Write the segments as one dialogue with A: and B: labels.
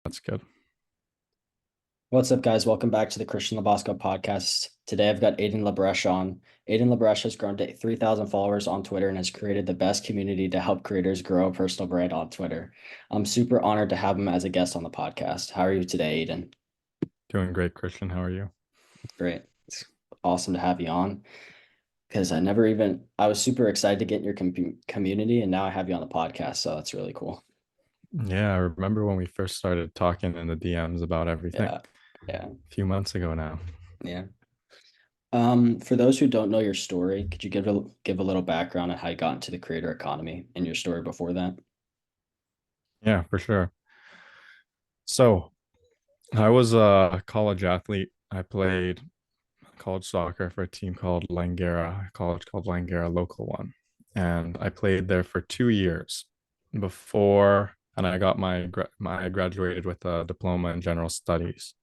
A: That's good.
B: What's up, guys? Welcome back to the Christian Labasco podcast. Today I've got Aidan Labresh on. Aidan Labresh has grown to 3,000 followers on Twitter and has created the best community to help creators grow a personal brand on Twitter. I'm super honored to have him as a guest on the podcast. How are you today, Aidan?
A: Doing great, Christian. How are you?
B: Great. It's awesome to have you on because I was super excited to get in your community and now I have you on the podcast. So that's really cool.
A: Yeah, I remember when we first started talking in the DMs about everything
B: Yeah. Yeah.
A: a few months ago now.
B: Yeah. For those who don't know your story, could you give a little background on how you got into the creator economy and your story before that?
A: Yeah, for sure. So I was a college athlete. I played college soccer for a team called Langara, a college called Langara, local one. And I played there for 2 years before, and I got I graduated with a diploma in general studies,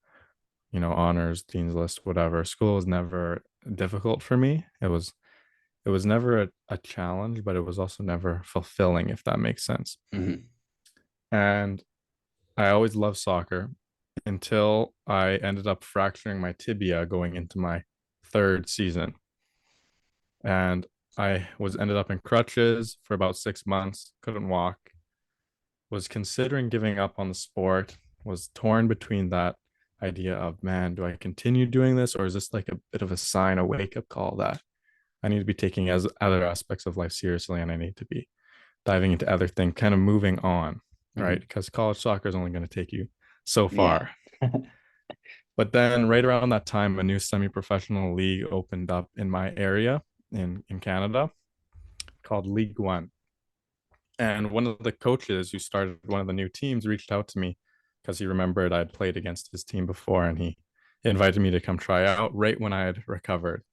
A: honors, dean's list, whatever. School was never difficult for me. It was never a challenge, but it was also never fulfilling, if that makes sense.
B: Hmm.
A: And I always loved soccer until I ended up fracturing my tibia going into my third season. And I was ended up in crutches for about 6 months, couldn't walk, was considering giving up on the sport, was torn between that idea of, man, do I continue doing this, or is this like a bit of a sign, a wake up call that I need to be taking as other aspects of life seriously, and I need to be diving into other things, kind of moving on, right?
B: Hmm.
A: Because college soccer is only going to take you so
B: Yeah.
A: far. But then right around that time, a new semi-professional league opened up in my area in Canada called League One. And one of the coaches who started one of the new teams reached out to me because he remembered I'd played against his team before, and he invited me to come try out right when I had recovered.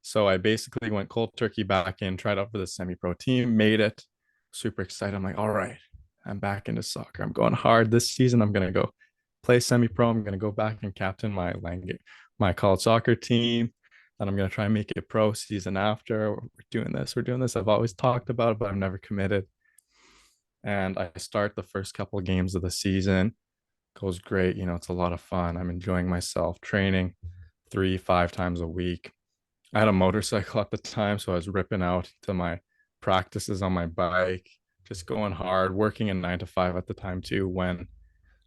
A: So I basically went cold turkey back in, tried out for the semi pro team, made it. Super excited. I'm like, all right, I'm back into soccer. I'm going hard this season. I'm going to go play semi pro. I'm going to go back and captain my college soccer team. And I'm going to try and make it pro season after. We're doing this. We're doing this. I've always talked about it, but I've never committed. And I start the first couple of games of the season. Goes great. It's a lot of fun. I'm enjoying myself, training 3, 5 times a week. I had a motorcycle at the time, so I was ripping out to my practices on my bike, just going hard, working a 9 to 5 at the time too, when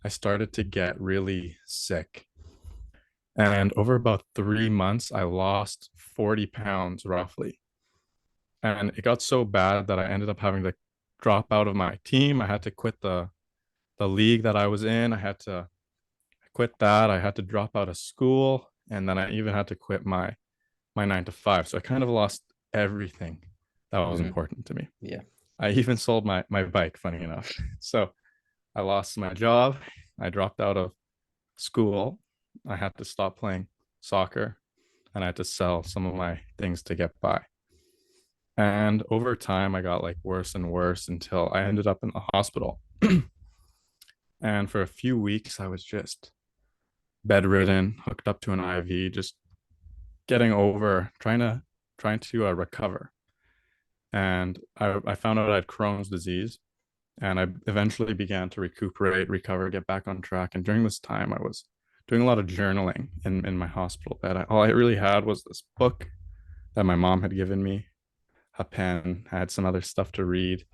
A: I started to get really sick. And over about 3 months, I lost 40 pounds roughly. And it got so bad that I ended up having to drop out of my team. I had to quit the league that I was in. I had to quit that. I had to drop out of school. And then I even had to quit my 9 to 5. So I kind of lost everything that was
B: Hmm.
A: important to me.
B: Yeah.
A: I even sold my bike, funny enough. So I lost my job. I dropped out of school. I had to stop playing soccer and I had to sell some of my things to get by. And over time, I got like worse and worse until I ended up in the hospital. And for a few weeks, I was just bedridden, hooked up to an IV, just getting over, trying to recover. And I found out I had Crohn's disease, and I eventually began to recuperate, recover, get back on track. And during this time, I was doing a lot of journaling in my hospital bed. All I really had was this book that my mom had given me, a pen, I had some other stuff to read.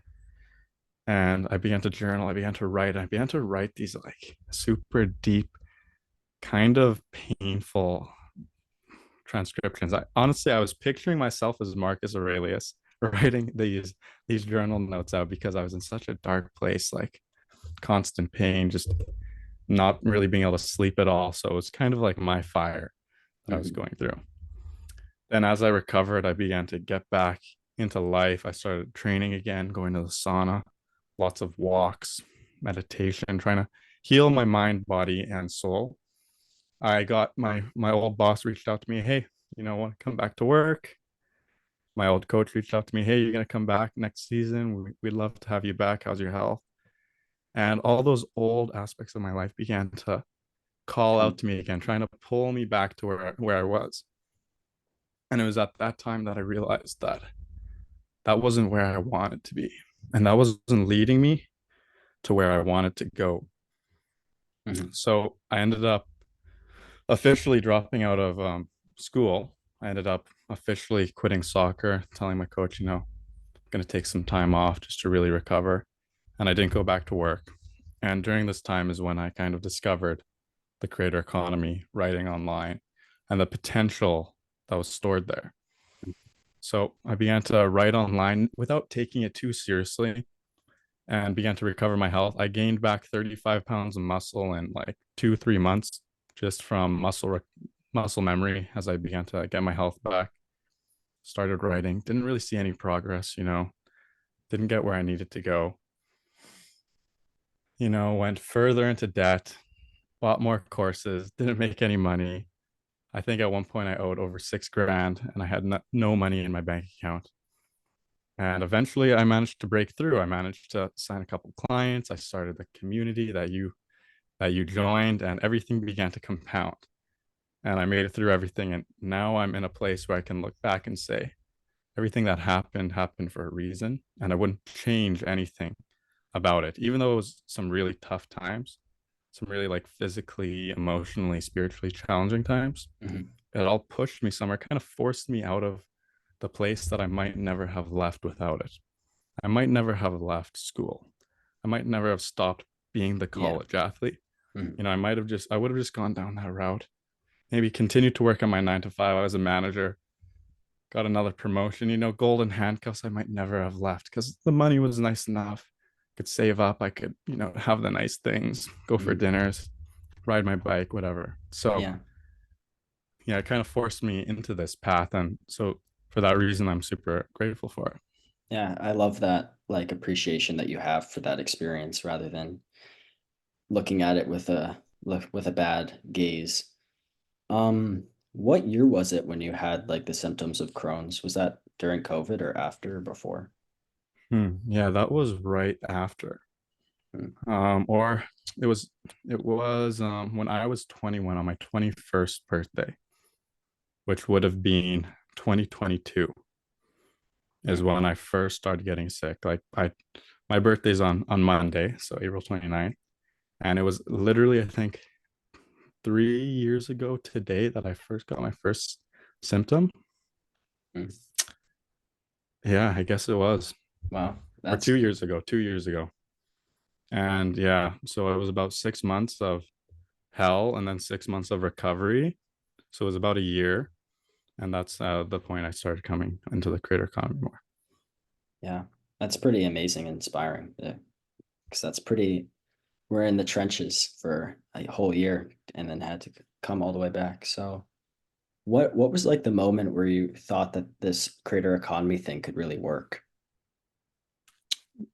A: And I began to journal, I began to write, and I began to write these like super deep, kind of painful transcriptions. I was picturing myself as Marcus Aurelius writing these journal notes out because I was in such a dark place, like constant pain, just not really being able to sleep at all. So it was kind of like my fire that I was
B: Hmm.
A: going through. Then as I recovered, I began to get back into life. I started training again, going to the sauna, lots of walks, meditation, trying to heal my mind, body, and soul. I got my old boss reached out to me, hey, want to come back to work? My old coach reached out to me, hey, you're gonna come back next season. We'd love to have you back. How's your health? And all those old aspects of my life began to call out
B: Come.
A: to me again, trying to pull me back to where I was. And it was at that time that I realized that that wasn't where I wanted to be. And that wasn't leading me to where I wanted to go.
B: Mhm.
A: So I ended up officially dropping out of school. I ended up officially quitting soccer, telling my coach, I'm going to take some time off just to really recover. And I didn't go back to work. And during this time is when I kind of discovered the creator economy, writing online, and the potential that was stored there. So I began to write online without taking it too seriously and began to recover my health. I gained back 35 pounds of muscle in like 2, 3 months just from muscle memory as I began to get my health back. Started writing, didn't really see any progress, didn't get where I needed to go, went further into debt, bought more courses, didn't make any money. I think at one point I owed over 6 grand and I had no money in my bank account. And eventually I managed to break through. I managed to sign a couple clients. I started the community that you joined, and everything began to compound. And I made it through everything. And now I'm in a place where I can look back and say, everything that happened for a reason. And I wouldn't change anything about it, even though it was some really tough times, some really like physically, emotionally, spiritually challenging times.
B: Mhm.
A: It all pushed me somewhere, kind of forced me out of the place that I might never have left without it. I might never have left school. I might never have stopped being the
B: Yeah.
A: college athlete.
B: Mhm.
A: I would have just gone down that route. Maybe continued to work on my 9 to 5. I was a manager, got another promotion, golden handcuffs I might never have left because the money was nice enough. I could save up. I could, have the nice things, go for
B: Mhm.
A: dinners, ride my bike, whatever. So,
B: Yeah.
A: yeah, it kind of forced me into this path. And so, for that reason, I'm super grateful for it.
B: Yeah. I love that like appreciation that you have for that experience rather than looking at it with a bad gaze. What year was it when you had like the symptoms of Crohn's? Was that during COVID or after or before?
A: Yeah, that was right after.
B: Mm.
A: Or it was when I was 21 on my 21st birthday, which would have been 2022 is
B: Mm.
A: when I first started getting sick. Like my birthday's on Monday, so April 29th. And it was literally, I think, 3 years ago today that I first got my first symptom.
B: Mm.
A: Yeah, I guess it was.
B: Wow.
A: Or
B: That's
A: 2 years ago, 2 years ago. And yeah, so it was about 6 months of hell and then 6 months of recovery. So it was about a year. And that's the point I started coming into the creator economy more.
B: yeah. That's pretty amazing and inspiring. Yeah. Because that's pretty we're in the trenches for a whole year and then had to come all the way back. So what was like the moment where you thought that this creator economy thing could really work?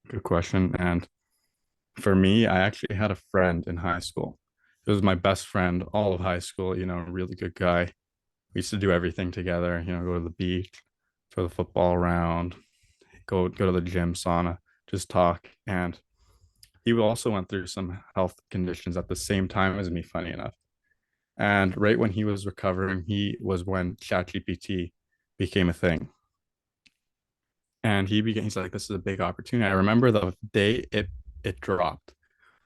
A: Good question. And for me, I actually had a friend in high school. It was my best friend all of high school, really good guy. We used to do everything together, go to the beach, for the football round, go to the gym, sauna, just talk. And he also went through some health conditions at the same time as me, funny enough. And right when he was recovering, he was when ChatGPT became a thing. And he's like, this is a big opportunity. I remember the day it dropped,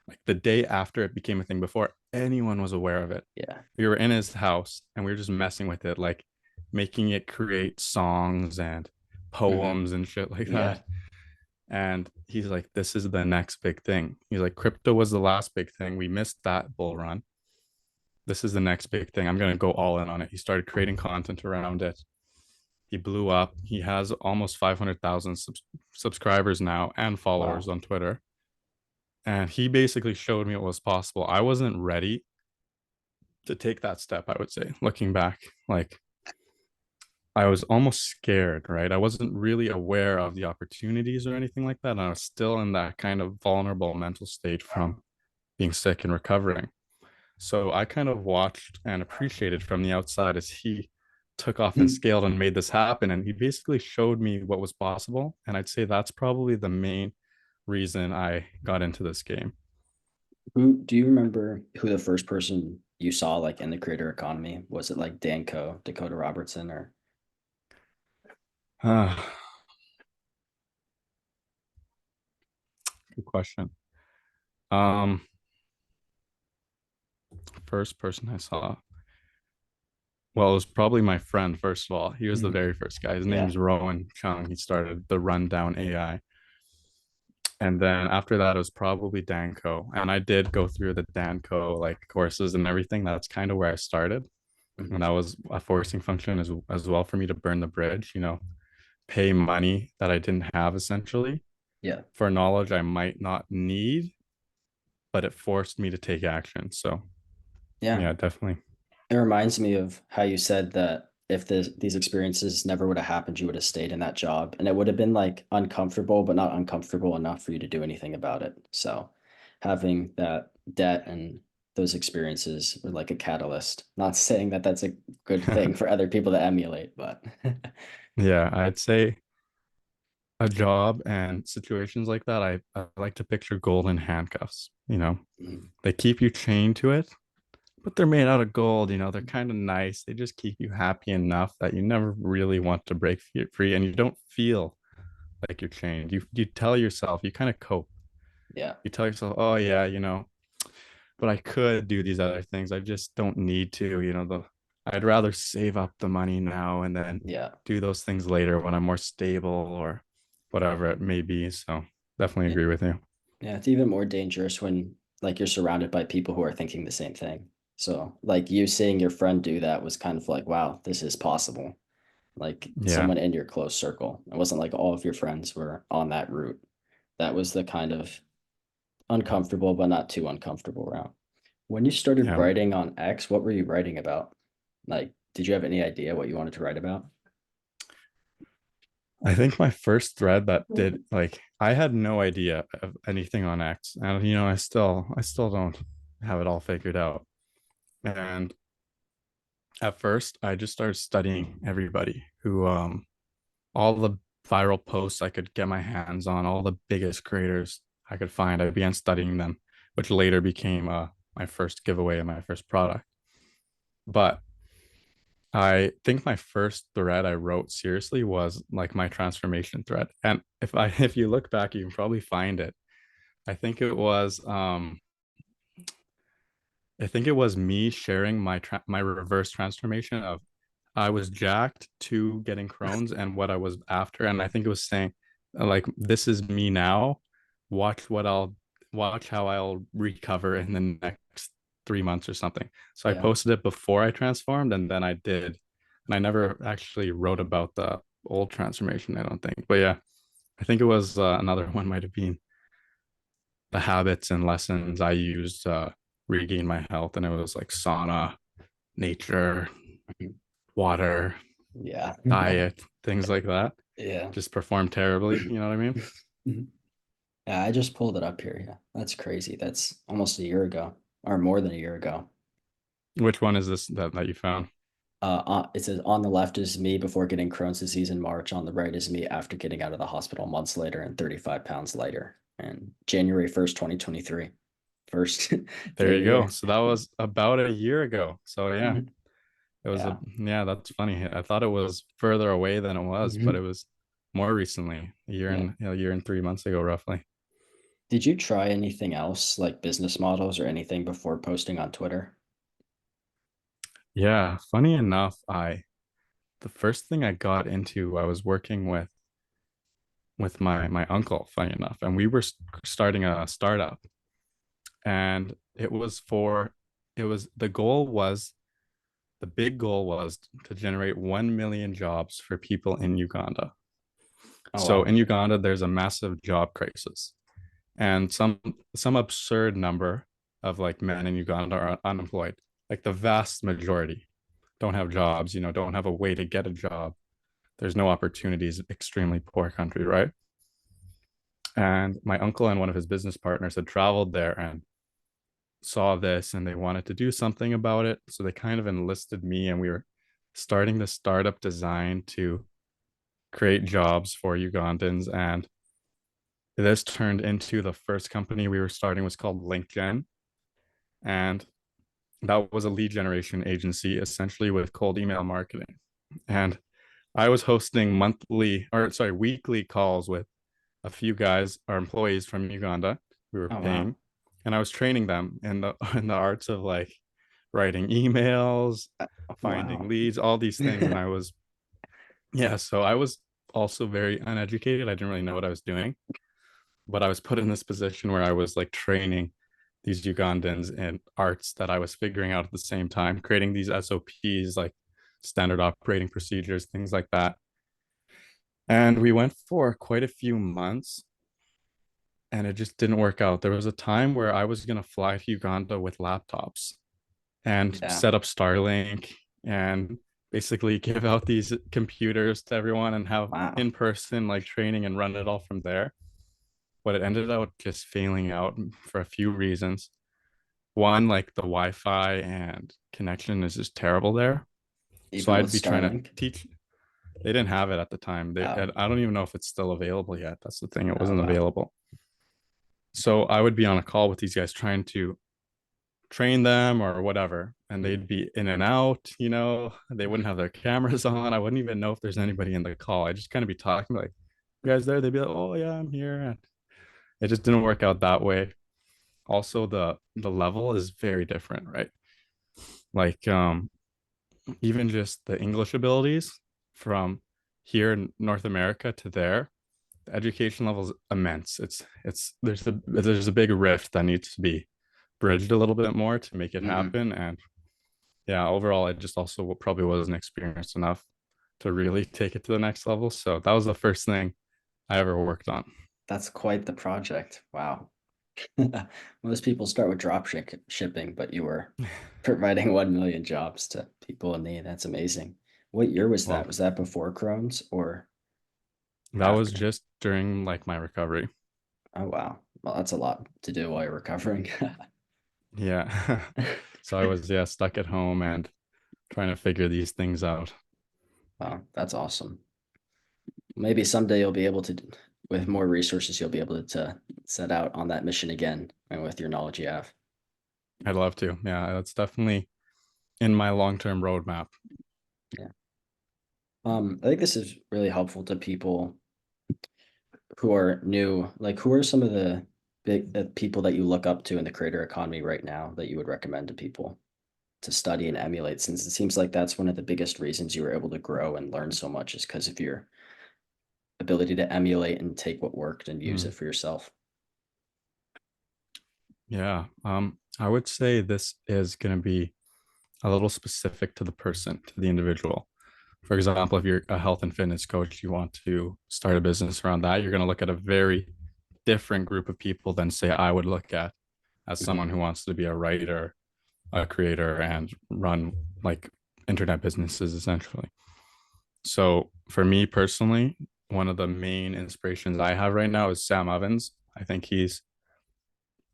A: like the day after it became a thing, before anyone was aware of it.
B: Yeah.
A: We were in his house and we were just messing with it, like making it create songs and
B: Hmm.
A: poems and shit like
B: Yeah.
A: that. And he's like, this is the next big thing. He's like, crypto was the last big thing. We missed that bull run. This is the next big thing. I'm going to go all in on it. He started creating content around it. He blew up. He has almost 500,000 subscribers now and followers
B: Wow.
A: on Twitter. And he basically showed me what was possible. I wasn't ready to take that step, I would say, looking back. Like, I was almost scared, right? I wasn't really aware of the opportunities or anything like that. And I was still in that kind of vulnerable mental state from being sick and recovering. So I kind of watched and appreciated from the outside as he took off and scaled and made this happen. And he basically showed me what was possible. And I'd say that's probably the main reason I got into this game.
B: Who do you remember who the first person you saw like in the creator economy? Was it like Danco, Dakota Robertson, or
A: Uh, Good question. Um, first person I saw, well, it was probably my friend, first of all. He was the
B: Mhm.
A: very first guy. His
B: Yeah.
A: name's Rowan Chung. He started the Rundown AI. And then after that, it was probably Danco. And I did go through the Danco like courses and everything. That's kind of where I started. And
B: Mhm.
A: that was a forcing function as well for me to burn the bridge, pay money that I didn't have essentially
B: Yeah.
A: for knowledge I might not need, but it forced me to take action. So
B: Yeah.
A: yeah, definitely.
B: It reminds me of how you said that if these experiences never would have happened, you would have stayed in that job and it would have been like uncomfortable, but not uncomfortable enough for you to do anything about it. So having that debt and those experiences were like a catalyst. Not saying that that's a good thing for other people to emulate, but
A: Yeah, I'd say a job and situations like that, I like to picture golden handcuffs.
B: Mhm.
A: They keep you chained to it, but they're made out of gold. They're kind of nice. They just keep you happy enough that you never really want to break free, and you don't feel like you're chained. You tell yourself, you kind of cope.
B: Yeah.
A: You tell yourself, oh yeah, but I could do these other things. I just don't need to. I'd rather save up the money now and then
B: Yeah.
A: do those things later when I'm more stable or whatever it may be. So definitely
B: Yeah.
A: agree with you.
B: Yeah, it's even more dangerous when like you're surrounded by people who are thinking the same thing. So like you seeing your friend do that was kind of like, wow, this is possible. Like
A: Yeah,
B: someone in your close circle. It wasn't like all of your friends were on that route. That was the kind of uncomfortable, but not too uncomfortable route. When you started
A: yeah.
B: writing on X, what were you writing about? Like, did you have any idea what you wanted to write about?
A: I think my first thread that did like I had no idea of anything on X, and I still don't have it all figured out. And at first, I just started studying everybody who all the viral posts I could get my hands on, all the biggest creators I could find. I began studying them, which later became my first giveaway and my first product. But I think my first thread I wrote seriously was like my transformation thread. And if you look back, you can probably find it. I think it was I think it was me sharing my reverse transformation of I was jacked to getting Crohn's and what I was after. And I think it was saying, like, this is me now. Watch what I'll watch how I'll recover in the next 3 months or something. So I
B: Yeah.
A: posted it before I transformed and then I did. And I never actually wrote about the old transformation, I don't think. But yeah, I think it was another one might have been the habits and lessons I used to regain my health. And it was like sauna, nature, water,
B: Yeah.
A: diet, things like that,
B: Yeah.
A: just perform terribly. You know what I mean?
B: Yeah, I just pulled it up here. Yeah. That's crazy. That's almost a year ago or more than a year ago.
A: Which one is this that you found?
B: It says on the left is me before getting Crohn's disease in March. On the right is me after getting out of the hospital months later and 35 pounds lighter. And January 1st, 2023. First
A: There
B: day of
A: you
B: the
A: go.
B: year.
A: So that was about a year ago. So yeah,
B: Mhm.
A: it was
B: Yeah.
A: that's funny. I thought it was further away than it was, but it
B: Mhm.
A: was more recently,
B: Yeah.
A: a year and 3 months ago, roughly.
B: Did you try anything else like business models or anything before posting on Twitter?
A: Yeah, funny enough, the first thing I got into, I was working with my uncle, funny enough, and we were starting a startup, and the goal was the big goal was to generate 1 million jobs for people in Uganda.
B: Oh
A: So
B: wow.
A: in Uganda, there's a massive job crisis, and some absurd number of like men in Uganda are unemployed. Like the vast majority don't have jobs, don't have a way to get a job. There's no opportunities, extremely poor country, right? And my uncle and one of his business partners had traveled there and saw this and they wanted to do something about it. So they kind of enlisted me and we were starting the startup design to create jobs for Ugandans. And this turned into the first company we were starting was called LinkedIn. And that was a lead generation agency essentially with cold email marketing. And I was hosting weekly calls with a few guys, our employees from Uganda, we were
B: Oh wow.
A: paying, and I was training them in the in the arts of like writing emails, finding
B: Wow.
A: leads, all these things. And I was, yeah, so I was also very uneducated. I didn't really know what I was doing, but I was put in this position where I was like training these Ugandans in arts that I was figuring out at the same time, creating these SOPs, like standard operating procedures, things like that. And we went for quite a few months and it just didn't work out. There was a time where I was going to fly to Uganda with laptops and
B: Yeah.
A: set up Starlink and basically give out these computers to everyone and have
B: Wow.
A: in person like training and run it all from there. But it ended up just failing out for a few reasons. One, like the Wi-Fi and connection is just terrible there. So
B: Even with
A: I'd be trying to
B: Starlink.
A: teach. They didn't have it at the time.
B: Oh,
A: I don't even know if it's still available yet. That's the thing. It
B: oh
A: wasn't
B: wow.
A: available. So I would be on a call with these guys trying to train them or whatever, and
B: Mm.
A: they'd be in and out. They wouldn't have their cameras on. I wouldn't even know if there's anybody in the call. I just kind of be talking like, "You guys there?" They'd be like, "Oh yeah, I'm here." And it just didn't work out that way. Also, the level is very different, right? Like even just the English abilities from here in North America to there, the education level is immense. It's there's a big rift that needs to be bridged a little bit more to make it
B: Hmm.
A: happen. And yeah, overall, I just also probably wasn't experienced enough to really take it to the next level. So that was the first thing I ever worked on.
B: That's quite the project. Wow. Most people start with shipping, but you were providing 1 million jobs to people in need. That's amazing. What year was that?
A: Well,
B: Was that before Crohn's or
A: that was
B: after?
A: just during like my recovery.
B: Oh, wow. Well, that's a lot to do while you're recovering.
A: Yeah. So I was, yeah, stuck at home and trying to figure these things out.
B: Wow, that's awesome. Maybe someday you'll be able to, with more resources, you'll be able to set out on that mission again and with your knowledge you have.
A: I'd love to. Yeah, that's definitely in my long-term roadmap.
B: Yeah. I think this is really helpful to people who are new. Like, who are some of the people that you look up to in the creator economy right now that you would recommend to people to study and emulate? Since it seems like that's one of the biggest reasons you were able to grow and learn so much is because of your ability to emulate and take what worked and use
A: Mm,
B: it for yourself.
A: yeah. I would say this is going to be a little specific to the person, to the individual. For example, if you're a health and fitness coach, you want to start a business around that, you're going to look at a very different group of people than, say, I would look at as
B: Mhm.
A: someone who wants to be a writer, a creator, and run like internet businesses essentially. So for me personally, one of the main inspirations I have right now is Sam Evans. I think he's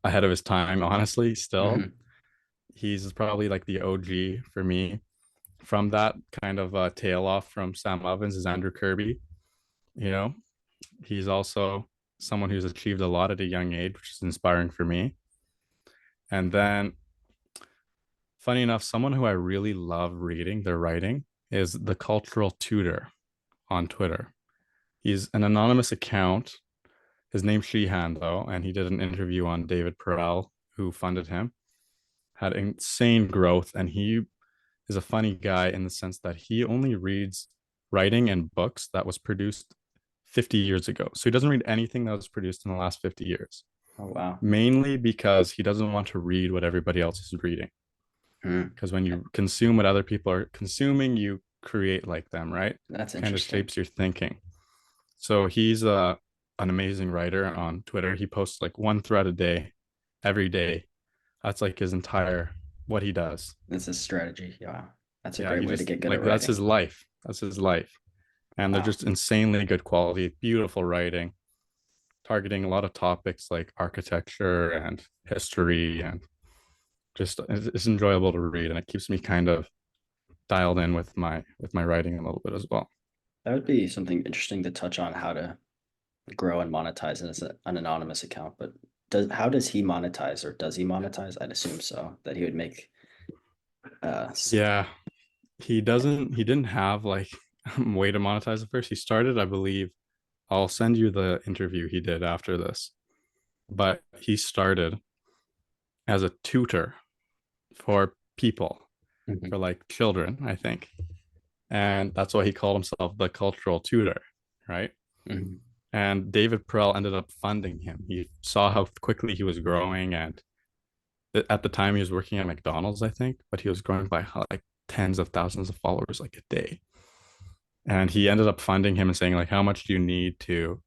A: ahead of his time, honestly, still.
B: Mhm.
A: He's probably like the OG for me. From that kind of tail off from Sam Evans is Andrew Kirby. You know, he's also someone who's achieved a lot at a young age, which is inspiring for me. And then, funny enough, someone who I really love reading their writing is the Cultural Tutor on Twitter. He's an anonymous account. His name's Sheehan, though, and he did an interview on David Perel, who funded him. Had insane growth, and he is a funny guy in the sense that he only reads writing and books that was produced 50 years ago. So he doesn't read anything that was produced in the last 50 years,
B: Oh, wow.
A: mainly because he doesn't want to read what everybody else is reading.
B: Mm.
A: Because when you consume what other people are consuming, you create like them, right?
B: That's
A: Kind of
B: interesting.
A: shapes your thinking. So he's an amazing writer on Twitter. He posts like one thread a day, every day. That's like his entire what he does.
B: That's a strategy. Yeah. That's a
A: Yeah,
B: great
A: he
B: way to
A: just
B: get good at
A: like that's his
B: writing.
A: life. That's his life. And they're
B: Wow.
A: just insanely good quality, beautiful writing, targeting a lot of topics like architecture and history and just it's enjoyable to read and it keeps me kind of dialed in with my writing a little bit as well.
B: That would be something interesting to touch on how to grow and monetize it as an anonymous account. But how does he monetize or does he monetize? I'd assume so, that he would make uh
A: Yeah, he didn't have like a way to monetize it first. He started, I believe, I'll send you the interview he did after this, but he started as a tutor for people, for
B: Mhm.
A: like children, I think. And that's why he called himself the cultural tutor, right?
B: Mhm.
A: And David Perel ended up funding him. He saw how quickly he was growing, and at the time he was working at McDonald's, I think, but he was growing by like tens of thousands of followers like a day. And he ended up funding him and saying like, how much do you need to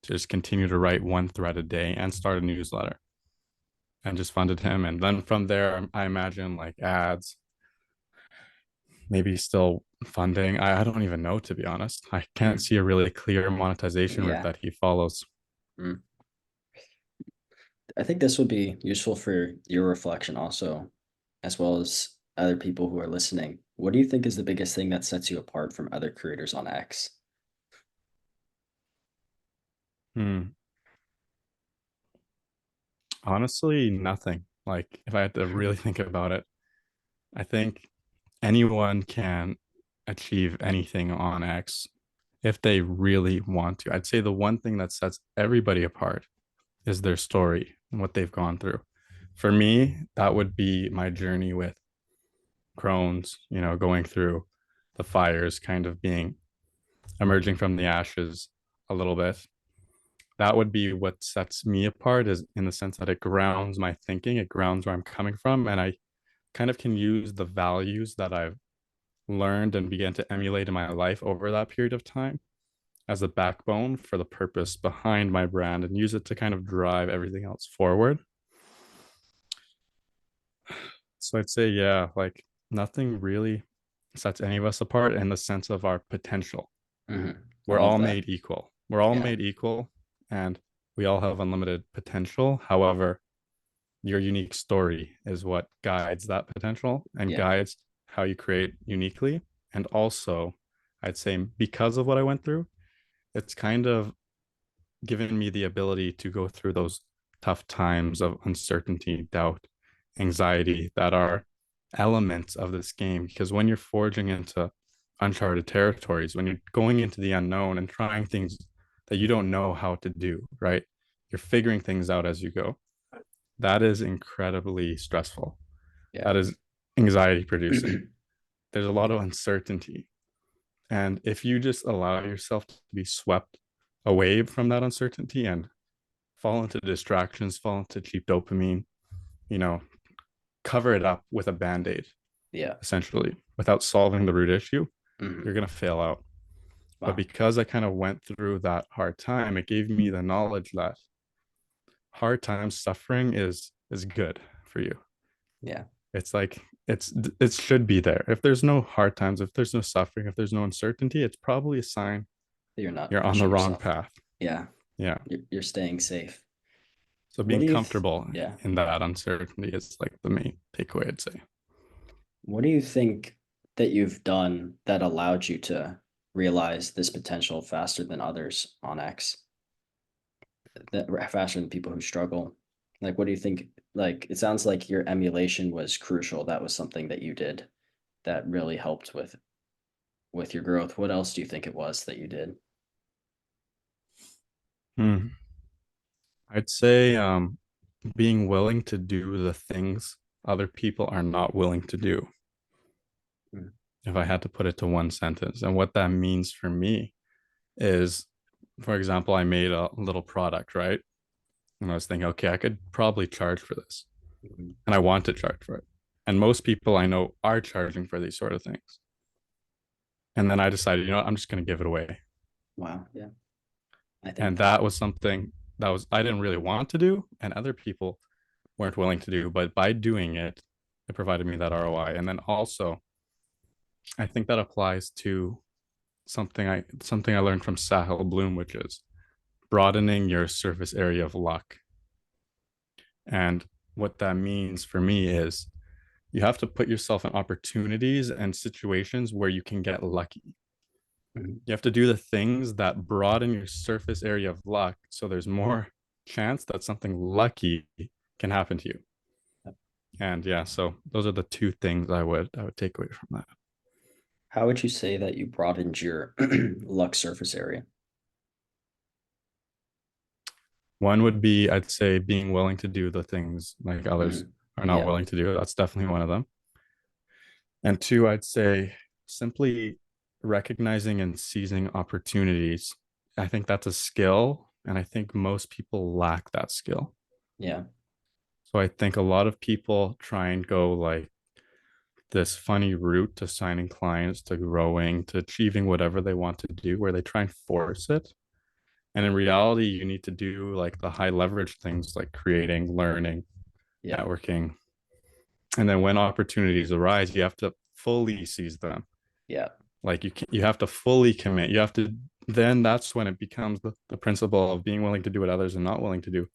A: just continue to write one thread a day and start a newsletter? And just funded him. And then from there, I imagine like ads, maybe still funding. I don't even know, to be honest. I can't
B: Mm.
A: see a really clear monetization route
B: Yeah.
A: that he follows.
B: Mm. I think this would be useful for your reflection also, as well as other people who are listening. What do you think is the biggest thing that sets you apart from other creators on X?
A: Hmm. Honestly, nothing. Like, if I had to really think about it, I think anyone can achieve anything on X if they really want to. I'd say the one thing that sets everybody apart is their story and what they've gone through. For me, that would be my journey with Crohn's, going through the fires, kind of being emerging from the ashes a little bit. That would be what sets me apart, is in the sense that it grounds my thinking, it grounds where I'm coming from, and I kind of can use the values that I've learned and began to emulate in my life over that period of time as a backbone for the purpose behind my brand and use it to kind of drive everything else forward. So I'd say, yeah, like nothing really sets any of us apart in the sense of our potential.
B: Mhm. I
A: We're
B: love
A: all
B: that.
A: made equal. We're all
B: Yeah.
A: made equal, and we all have unlimited potential. However, your unique story is what guides that potential and
B: Yeah.
A: guides how you create uniquely. And also, I'd say because of what I went through, it's kind of given me the ability to go through those tough times of uncertainty, doubt, anxiety that are elements of this game. Because when you're forging into uncharted territories, when you're going into the unknown and trying things that you don't know how to do, right? You're figuring things out as you go. That is incredibly stressful.
B: Yeah.
A: That is anxiety producing. There's a lot of uncertainty. And if you just allow yourself to be swept away from that uncertainty and fall into distractions, fall into cheap dopamine, you know, cover it up with a band aid,
B: Yeah.
A: essentially, without solving the root issue, you're
B: Mhm.
A: going to fail out. But
B: Wow.
A: because I kind of went through that hard time, it gave me the knowledge that hard times, suffering is good for you.
B: Yeah.
A: It's like it should be there. If there's no hard times, if there's no suffering, if there's no uncertainty, it's probably a sign
B: You're not
A: you're on the
B: pushing
A: wrong
B: yourself.
A: path.
B: Yeah.
A: Yeah.
B: You're staying safe.
A: So
B: What
A: being
B: do you
A: comfortable
B: yeah.
A: in that uncertainty is like the main takeaway, I'd say.
B: What do you think that you've done that allowed you to realize this potential faster than others on X? That faster than people who struggle. Like, what do you think? Like, it sounds like your emulation was crucial. That was something that you did that really helped with your growth. What else do you think it was that you did?
A: Hmm. I'd say being willing to do the things other people are not willing to do,
B: Mm.
A: if I had to put it to one sentence. And what that means for me is, for example, I made a little product, right? And I was thinking, okay, I could probably charge for this.
B: Mhm.
A: And I want to charge for it. And most people I know are charging for these sort of things. And then I decided, I'm just going to give it away.
B: Wow. Yeah. I think
A: And
B: that.
A: that was something that was I didn't really want to do, and other people weren't willing to do. But by doing it, it provided me that ROI. And then also, I think that applies to something I learned from Sahel Bloom, which is broadening your surface area of luck. And what that means for me is you have to put yourself in opportunities and situations where you can get lucky.
B: Mhm.
A: You have to do the things that broaden your surface area of luck so there's more chance that something lucky can happen to you. And yeah, so those are the two things I would take away from that.
B: How would you say that you broadened your luck surface area?
A: One would be, I'd say, being willing to do the things like others
B: Mm.
A: are not
B: Yeah.
A: willing to do. That's definitely one of them. And two, I'd say simply recognizing and seizing opportunities. I think that's a skill, and I think most people lack that skill.
B: Yeah.
A: So I think a lot of people try and go like this funny route to signing clients, to growing, to achieving whatever they want to do, where they try and force it. And in reality, you need to do like the high leverage things like creating, learning,
B: Yeah.
A: networking. And then when opportunities arise, you have to fully seize them.
B: Yeah.
A: Like you have to fully commit. You have to, then that's when it becomes the principle of being willing to do what others are not willing to do.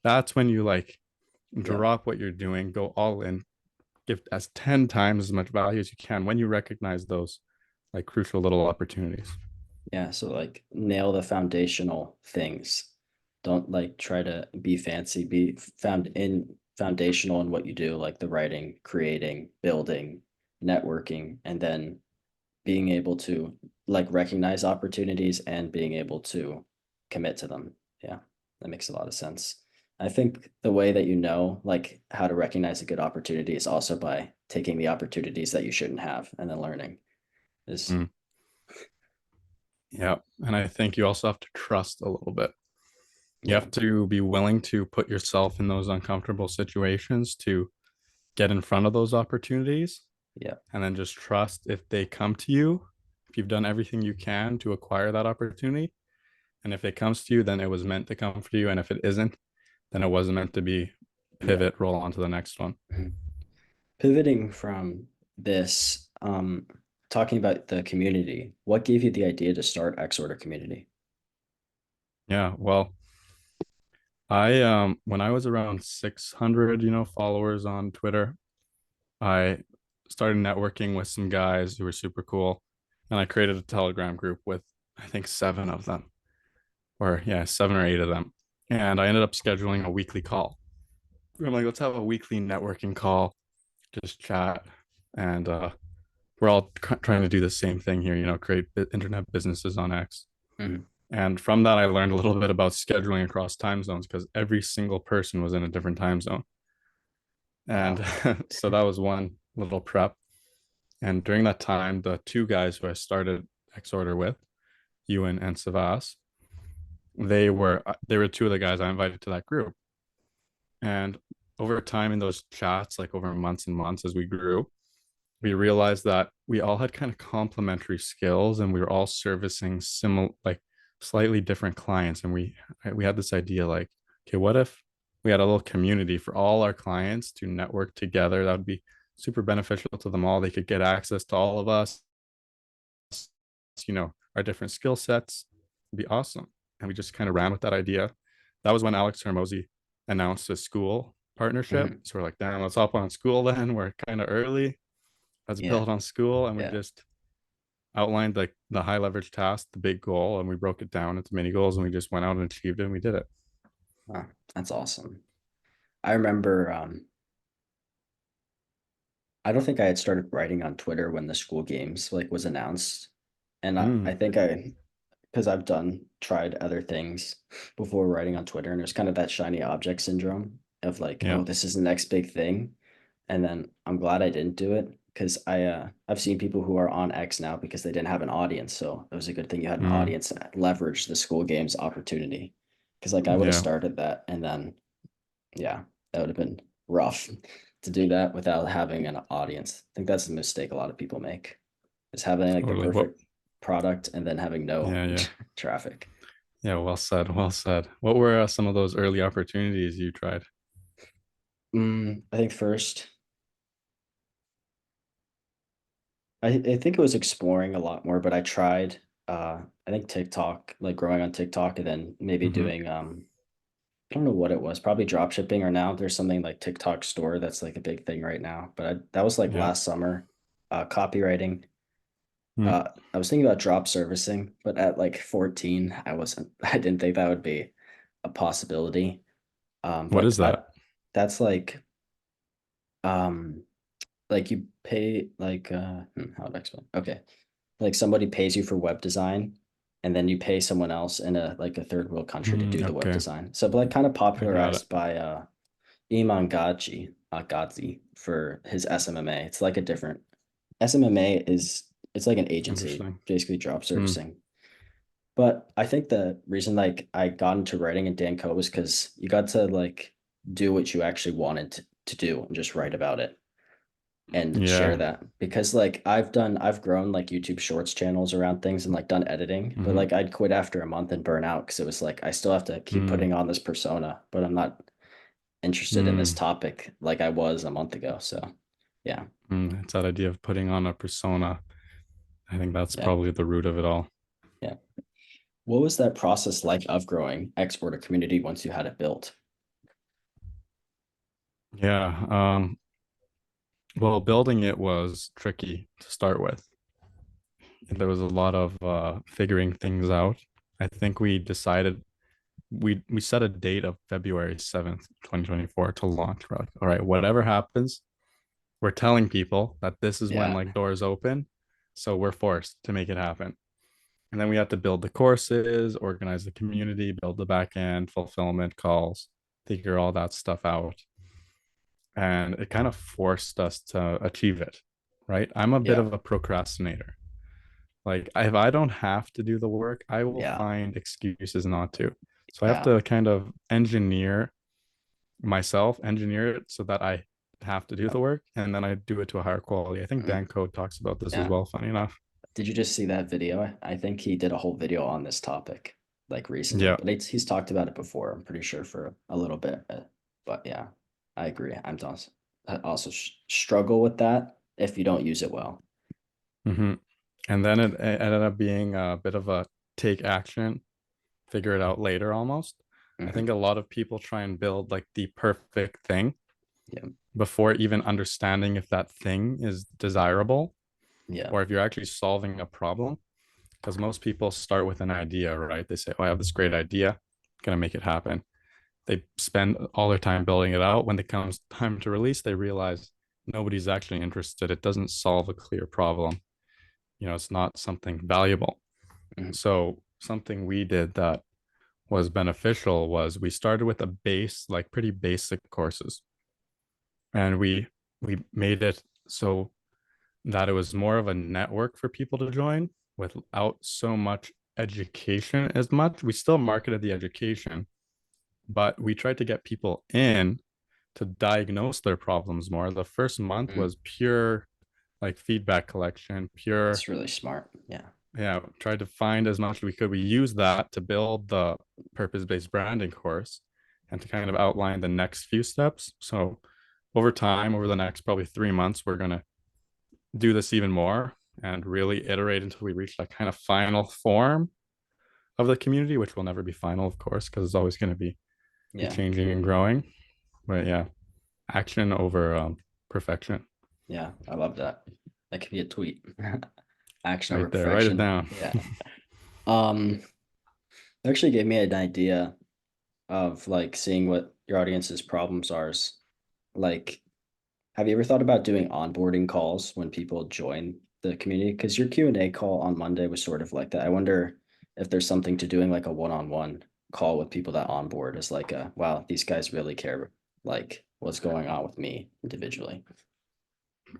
A: That's when you like
B: Yeah.
A: drop what you're doing, go all in, give as 10 times as much value as you can when you recognize those like crucial little opportunities.
B: Yeah. So like nail the foundational things. Don't like try to be fancy, be found in foundational in what you do, like the writing, creating, building, networking, and then being able to like recognize opportunities and being able to commit to them. Yeah, that makes a lot of sense. I think the way that you know like how to recognize a good opportunity is also by taking the opportunities that you shouldn't have and then learning is
A: Mm, yeah. And I think you also have to trust a little bit. You
B: yeah,
A: have to be willing to put yourself in those uncomfortable situations to get in front of those opportunities
B: yeah,
A: and then just trust if they come to you, if you've done everything you can to acquire that opportunity. And if it comes to you, then it was meant to come for you. And if it isn't, then it wasn't meant to be.
B: yeah.
A: Pivot, roll on to the next one.
B: Mhm. Pivoting from this, talking about the community, what gave you the idea to start X Order Community?
A: Yeah. Well, I when I was around 600, followers on Twitter, I started networking with some guys who were super cool. And I created a Telegram group with I think seven of them, or yeah, seven or eight of them. And I ended up scheduling a weekly call. I'm like, let's have a weekly networking call, just chat. And we're all trying to do the same thing here, create internet businesses on X.
B: Mhm.
A: And from that, I learned a little bit about scheduling across time zones because every single person was in a different time zone. And
B: Wow.
A: so that was one little prep. And during that time, the two guys who I started Xorder with, Ewan and Savas, they were two of the guys I invited to that group. And over time in those chats, like over months and months as we grew, we realized that we all had kind of complementary skills and we were all servicing similar like slightly different clients. And we had this idea like, okay, what if we had a little community for all our clients to network together? That would be super beneficial to them all. They could get access to all of us, our different skill sets. It'd be awesome. And we just kind of ran with that idea. That was when Alex Hermosi announced a school partnership.
B: Mhm.
A: So we're like, damn, let's hop on school then. We're kind of early. Let's
B: Yeah,
A: build on school. And we
B: yeah.
A: just outlined like the high leverage task, the big goal, and we broke it down into mini goals and we just went out and achieved it and we did it.
B: Wow, that's awesome. I remember I don't think I had started writing on Twitter when the school games like was announced. And I
A: Mm,
B: think because I've tried other things before writing on Twitter, and there's kind of that shiny object syndrome of like,
A: yeah.
B: oh, this is the next big thing. And then I'm glad I didn't do it because I've seen people who are on X now because they didn't have an audience. So it was a good thing you had an
A: Mm,
B: audience to leverage the school games opportunity. Because like I would have
A: yeah.
B: started that and then yeah, that would have been rough to do that without having an audience. I think that's the mistake a lot of people make is having like the
A: Totally. What
B: perfect product and then having no
A: yeah, yeah.
B: traffic.
A: Yeah, well said. Well said. What were some of those early opportunities you tried?
B: I think first, I think it was exploring a lot more, but I tried I think TikTok, like growing on TikTok and then maybe
A: Mm-hmm.
B: doing I don't know what it was, probably drop shipping or now there's something like TikTok store that's like a big thing right now. But that was like
A: Yeah.
B: last summer. Copywriting.
A: Mm.
B: I was thinking about drop servicing, but at like 14, I didn't think that would be a possibility.
A: What
B: But
A: is that?
B: that's um, like you pay like, how would I explain? Okay. Like somebody pays you for web design and then you pay someone else in a, like a third world country to do the web
A: Okay.
B: design. So, but like kind of
A: I got it.
B: popularized by, Iman Gadzhi for his SMMA. It's like a different SMMA it's like an agency,
A: Interesting.
B: basically job
A: Hmm.
B: servicing. But I think the reason like I got into writing in Danco was because you got to like do what you actually wanted to do and just write about it and share
A: Yeah.
B: that. Because like I've grown like YouTube Shorts channels around things and like done editing, but
A: Hmm.
B: like I'd quit after a month and burn out because it was like I still have to keep
A: Mm.
B: putting on this persona, but I'm not interested in this
A: Mm.
B: topic like I was a month ago. So yeah,
A: Mm. It's that idea of putting on a persona. I think that's
B: yeah,
A: probably the root of it all.
B: yeah. What was that process like of growing exporter community once you had it built?
A: Yeah. Well, building it was tricky to start with. There was a lot of figuring things out. I think we decided we set a date of February 7th, 2024 to launch. We're like, all right, whatever happens, we're telling people that this is when
B: Yeah.
A: like doors open. So we're forced to make it happen. And then we had to build the courses, organize the community, build the back end, fulfillment calls, figure all that stuff out. And it kind of forced us to achieve it, right? I'm a bit
B: Yeah.
A: of a procrastinator. Like if I don't have to do the work, I will
B: Yeah.
A: find excuses not to. So I have
B: Yeah.
A: to kind of engineer it so that I have to do the work and then I do it to a higher quality. I think
B: Mhm.
A: Dan Code talks about this as
B: Yeah.
A: well, funny enough.
B: Did you just see that video? I think he did a whole video on this topic like recently,
A: Yeah.
B: but he's talked about it before, I'm pretty sure for a little bit. But yeah, I agree. I also struggle with that if you don't use it well.
A: Hmm. And then it ended up being a bit of a take action, figure it out later almost. I
B: Hmm.
A: think a lot of people try and build like the perfect thing
B: Yeah.
A: before even understanding if that thing is desirable
B: Yeah.
A: or if you're actually solving a problem. Because most people start with an idea, right? They say, oh, I have this great idea, I'm gonna make it happen. They spend all their time building it out. When it comes time to release, they realize nobody's actually interested. It doesn't solve a clear problem. It's not something valuable.
B: Mhm.
A: So something we did that was beneficial was we started with a base, like pretty basic courses, and we made it so that it was more of a network for people to join without so much education as much. We still marketed the education, but we tried to get people in to diagnose their problems more. The first month
B: Mhm.
A: was pure like feedback collection, pure,
B: That's really smart. Yeah.
A: yeah, tried to find as much as we could. We used that to build the purpose-based branding course and to kind of outline the next few steps. So over time, over the next probably 3 months, we're going to do this even more and really iterate until we reach that kind of final form of the community, which will never be final, of course, because it's always going to be
B: Yeah.
A: changing and growing. But yeah, action over perfection.
B: Yeah. I love that. That could be a tweet. Action over
A: Right there, write it
B: perfection.
A: down.
B: Yeah. Um, it actually gave me an idea of like seeing what your audience's problems are. Like, have you ever thought about doing onboarding calls when people join the community? Because your Q&A call on Monday was sort of like that. I wonder if there's something to doing like a one-on-one call with people that onboard is like a, wow, these guys really care like what's going on with me individually.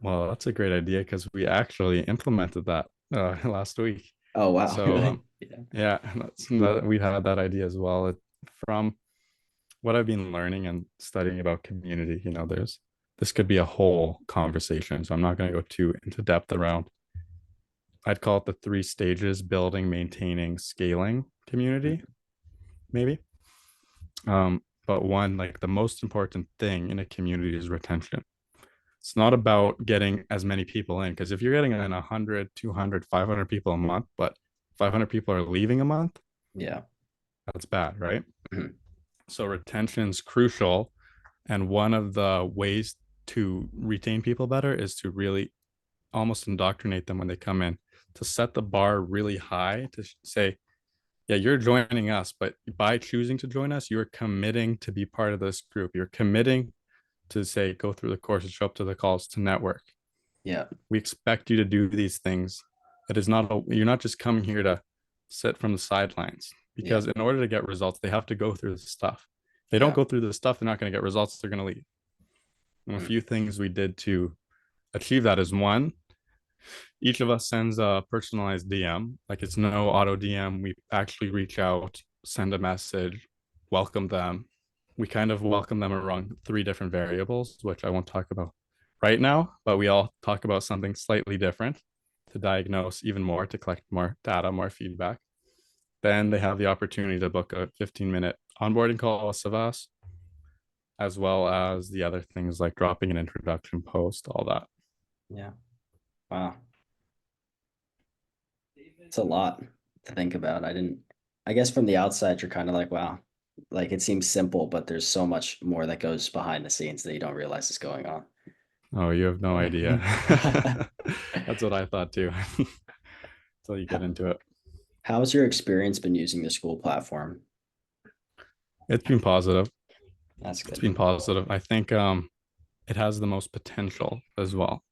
A: Well, that's a great idea because we actually implemented that last week.
B: Oh, wow.
A: So
B: Really? Yeah.
A: yeah, we had that idea as well. From what I've been learning and studying about community, this could be a whole conversation. So I'm not going to go too into depth around. I'd call it the three stages: building, maintaining, scaling community,
B: Mhm.
A: maybe. But one, like the most important thing in a community is retention. It's not about getting as many people in because if you're getting in 100, 200, 500 people a month, but 500 people are leaving a month,
B: Yeah.
A: that's bad, right?
B: Mhm.
A: So retention is crucial. And one of the ways to retain people better is to really almost indoctrinate them when they come in, to set the bar really high, to say, yeah, you're joining us, but by choosing to join us, you're committing to be part of this group. You're committing to say, go through the courses, show up to the calls, to network.
B: Yeah.
A: We expect you to do these things. It is not, you're not just coming here to sit from the sidelines
B: Yeah.
A: because in order to get results, they have to go through the stuff. If they don't
B: Yeah.
A: go through the stuff, they're not going to get results. They're going to leave. And a
B: Mhm.
A: few things we did to achieve that is one, Each of us sends a personalized DM. Like it's no auto DM. We actually reach out, send a message, welcome them. We kind of welcome them around three different variables, which I won't talk about right now, but we all talk about something slightly different to diagnose even more, to collect more data, more feedback. Then they have the opportunity to book a 15-minute onboarding call with Savas, as well as the other things like dropping an introduction post, all that.
B: Yeah. Wow. It's a lot to think about. I guess from the outside, you're kind of like, wow, like it seems simple, but there's so much more that goes behind the scenes that you don't realize is going on.
A: Oh, you have no idea.
B: Yeah.
A: That's what I thought too, until you get
B: How,
A: into it.
B: how's your experience been using the school platform?
A: It's been positive.
B: That's
A: It's
B: good.
A: been positive. I think it has the most potential as well.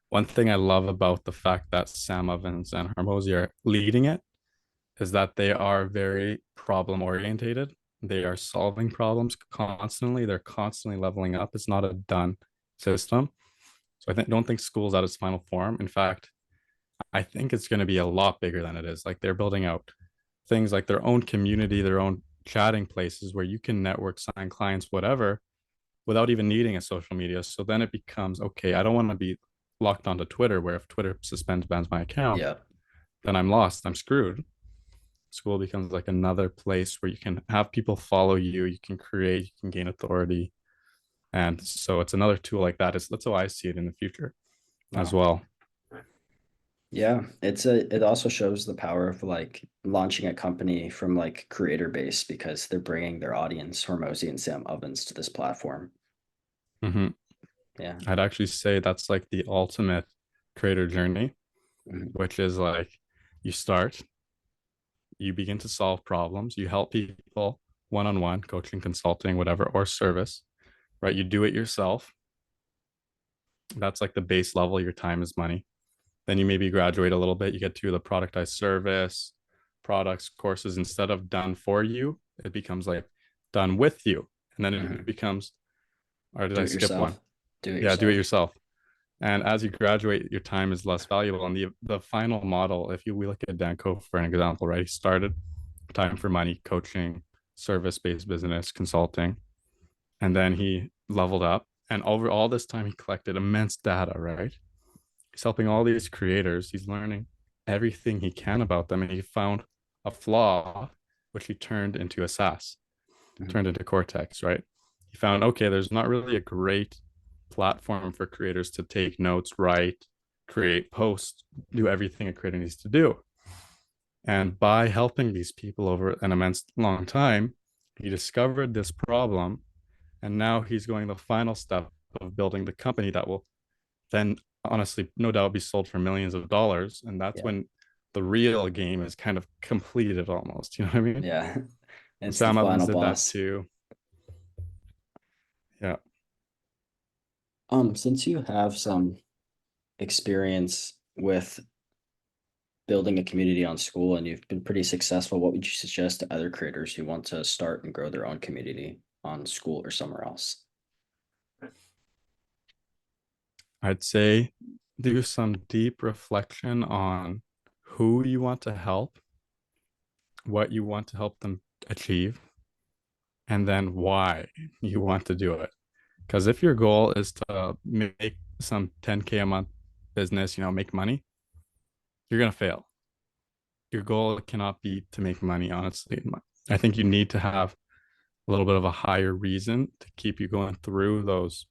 A: One thing I love about the fact that Sam Evans and Hormozy are leading it is that they are very problem orientated. They are solving problems constantly. They're constantly leveling up. It's not a done system. So don't think school's at its final form. In fact, I think it's going to be a lot bigger than it is. Like they're building out things like their own community, their own chatting places where you can network, sign clients, whatever, without even needing a social media. So then it becomes okay, I don't want to be locked onto Twitter where if Twitter suspends, bans my account,
B: Yeah.
A: then I'm lost. I'm screwed. School becomes like another place where you can have people follow you, you can create, you can gain authority. And so it's another tool like that. That's how I see it in the future as
B: Wow.
A: well.
B: Yeah, it also shows the power of like launching a company from like creator base because they're bringing their audience, Hormozy and Sam Ovens, to this platform.
A: Mm-hmm.
B: Yeah.
A: I'd actually say that's like the ultimate creator journey,
B: Mhm.
A: which is like you start, you begin to solve problems, you help people one on one, coaching, consulting, whatever, or service, right? You do it yourself. That's like the base level. Your time is money. Then you maybe graduate a little bit. You get to the productized service, products, courses. Instead of done for you, it becomes like done with you. And then it
B: Mhm.
A: becomes, or did
B: Do
A: I
B: it
A: skip one?
B: yourself. Do it
A: Yeah, do it
B: yourself.
A: yourself. And as you graduate, your time is less valuable. And the final model, if you we look at Dan Cove for an example, right? He started time for money, coaching, service-based business, consulting, and then he leveled up. And over all this time, he collected immense data, right? He's helping all these creators. He's learning everything he can about them. And he found a flaw, which he turned into a SaaS,
B: Mhm.
A: turned into Cortex, right? He found, okay, there's not really a great platform for creators to take notes, write, create posts, do everything a creator needs to do. And by helping these people over an immense long time, he discovered this problem. And now he's going the final step of building the company that will then, honestly, no doubt be sold for millions of dollars. And that's
B: Yeah.
A: when the real game is kind of completed almost. You know what I mean?
B: Yeah. It's the
A: Sam Evans
B: final
A: did that
B: boss.
A: too. Yeah.
B: Since you have some experience with building a community on school and you've been pretty successful, what would you suggest to other creators who want to start and grow their own community on school or somewhere else?
A: I'd say do some deep reflection on who you want to help, what you want to help them achieve, and then why you want to do it. Because if your goal is to make some 10K a month business, make money, you're going to fail. Your goal cannot be to make money, honestly. I think you need to have a little bit of a higher reason to keep you going through those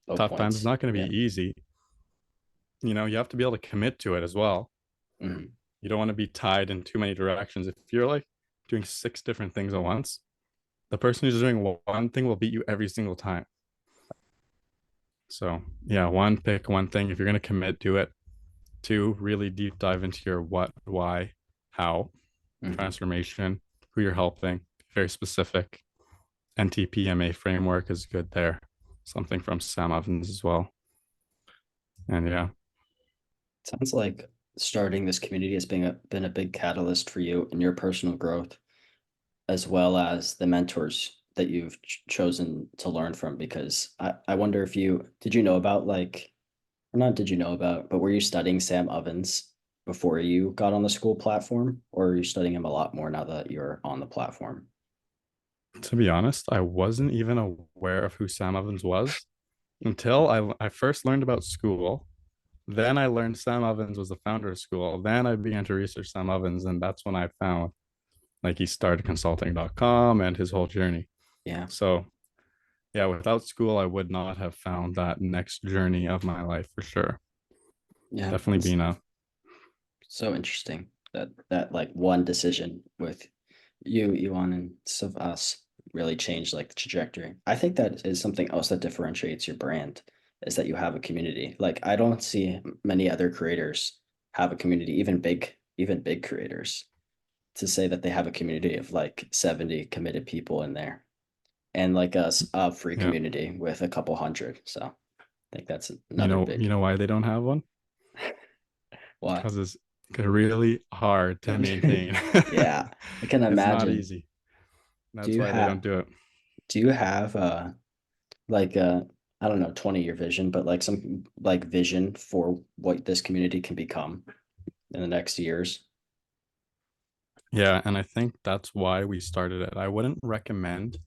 B: Low
A: tough times. It's
B: points.
A: not going to
B: Yeah.
A: be easy. You have to be able to commit to it as well.
B: Mhm.
A: You don't want to be tied in too many directions. If you're like doing six different things at once, the person who's doing one thing will beat you every single time. So, yeah, pick one thing. If you're going to commit, do it. Two, really deep dive into your what, why, how,
B: Mhm.
A: transformation, who you're helping, very specific. NTPMA framework is good there. Something from Sam Evans as well. And yeah,
B: Sounds like starting this community has been a big catalyst for you in your personal growth, as well as the mentors that you've chosen to learn from. Because I wonder if you did you know about like or not did you know about, but were you studying Sam Ovens before you got on the school platform, or are you studying him a lot more now that you're on the platform?
A: To be honest, I wasn't even aware of who Sam Evans was until I first learned about school. Then I learned Sam Evans was the founder of school. Then I began to research Sam Evans, and that's when I found like he started consulting.com and his whole journey.
B: Yeah.
A: So yeah, without school, I would not have found that next journey of my life for sure.
B: Yeah.
A: Definitely
B: It's
A: being a
B: so interesting that like one decision with you, Elon, and some of us really changed like the trajectory. I think that is something else that differentiates your brand is that you have a community. Like I don't see many other creators have a community, even big creators, to say that they have a community of like 70 committed people in there and like a free
A: yeah.
B: community with a couple hundred. So I think that's
A: You
B: another
A: know, you
B: big
A: know why they don't have one?
B: why.
A: Because it's really hard to maintain.
B: Yeah, I can
A: It's not
B: imagine.
A: easy.
B: Do
A: That's
B: you
A: why they
B: have
A: don't do it.
B: do you have like I don't know, 20-year vision, but like some like vision for what this community can become in the next years?
A: Yeah, and I think that's why we started it. I wouldn't recommend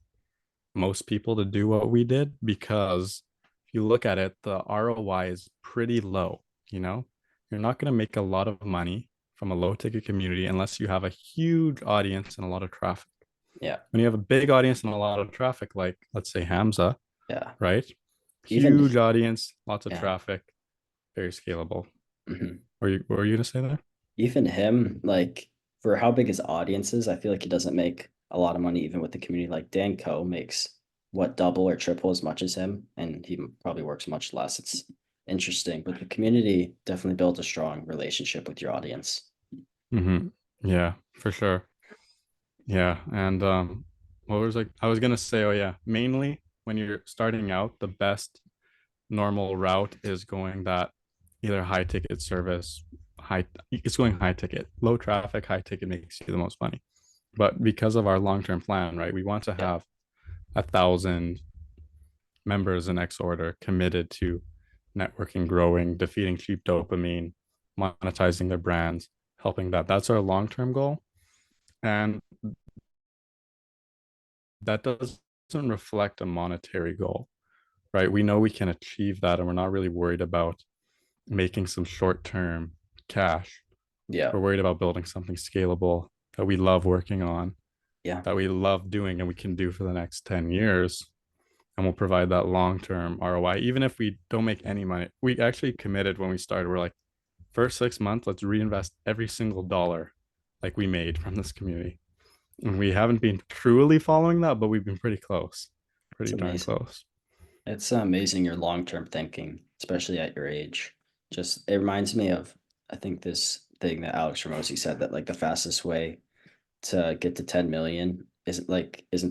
A: most people to do what we did because if you look at it, the ROI is pretty low, you know? You're not going to make a lot of money from a low ticket community unless you have a huge audience and a lot of traffic.
B: Yeah,
A: When you have a big audience and a lot of traffic, like let's say Hamza,
B: yeah.
A: right?
B: Even
A: Huge audience, lots of
B: yeah.
A: traffic, very scalable.
B: Mhm.
A: What were you gonna say there?
B: Even him, like for how big his audience is, I feel like he doesn't make a lot of money even with the community. Like Dan Coe makes what double or triple as much as him, and he probably works much less. It's interesting, but the community definitely builds a strong relationship with your audience.
A: Mm-hmm. Yeah, for sure. Yeah, and what was like I was gonna say, oh yeah, mainly when you're starting out, the best normal route is going that either high ticket service, high it's going high ticket, low traffic, high ticket makes you the most money. But because of our long-term plan, right, we want to
B: Yeah,
A: have 1,000 members in X order committed to networking, growing, defeating cheap dopamine, monetizing their brands, helping that. That's our long-term goal. And that doesn't reflect a monetary goal, right? We know we can achieve that and we're not really worried about making some short-term cash.
B: yeah,
A: We're worried about building something scalable that we love working on,
B: yeah.
A: that we love doing and we can do for the next 10 years and we'll provide that long-term ROI. Even if we don't make any money, we actually committed when we started. We're like, first 6 months, let's reinvest every single dollar like we made from this community. And we haven't been truly following that, but we've been pretty close,
B: It's
A: pretty darn
B: amazing.
A: close.
B: It's amazing your long-term thinking, especially at your age. Just it reminds me of I think this thing that Alex Ramosi said that like the fastest way to get to 10 million isn't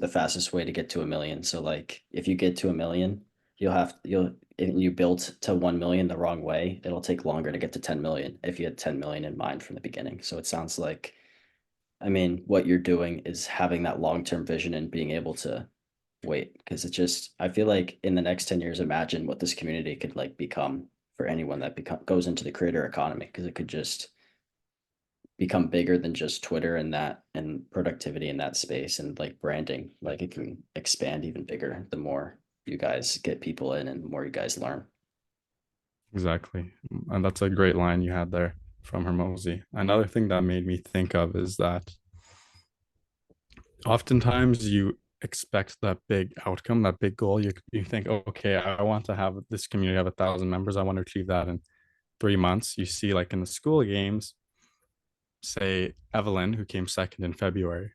B: the fastest way to get to a million. So like if you get to a million, you'll if you built to 1 million the wrong way, it'll take longer to get to 10 million if you had 10 million in mind from the beginning. So it sounds like I mean what you're doing is having that long-term vision and being able to wait because it just I feel like in the next 10 years imagine what this community could like become for anyone that goes into the creator economy because it could just become bigger than just Twitter and that and productivity in that space and like branding. Like it can expand even bigger the more you guys get people in and the more you guys learn.
A: Exactly. And that's a great line you had there from Hermosi. Another thing that made me think of is that oftentimes you expect that big outcome, that big goal. You think, oh, okay, I want to have this community have 1,000 members. I want to achieve that in 3 months. You see, like in the school games, say Evelyn, who came second in February,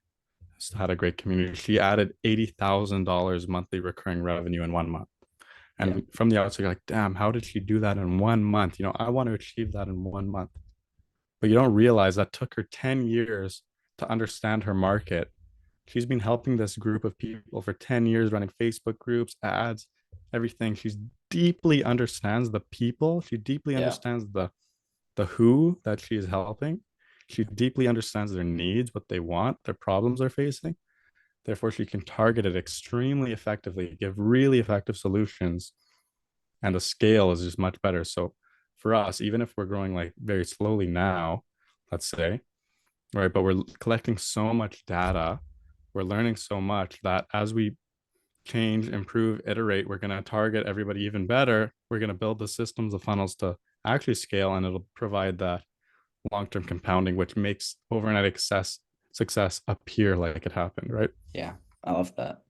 A: had a great community. She added $80,000 monthly recurring revenue in 1 month.
B: Yeah.
A: And from the outside, you're like, damn, how did she do that in 1 month? You know, I want to achieve that in 1 month. But you don't realize that took her 10 years to understand her market. She's been helping this group of people for 10 years, running Facebook groups, ads, everything. She's deeply understands the people. She deeply
B: Yeah.
A: understands the who that she is helping. She deeply understands their needs, what they want, their problems they're facing. Therefore, she can target it extremely effectively, give really effective solutions, and the scale is just much better. So for us, even if we're growing like very slowly now, let's say, right? But we're collecting so much data, we're learning so much that as we change, improve, iterate, we're going to target everybody even better. We're going to build the systems, the funnels to actually scale, and it'll provide that long-term compounding, which makes overnight success appear like it happened, right?
B: Yeah, I love that.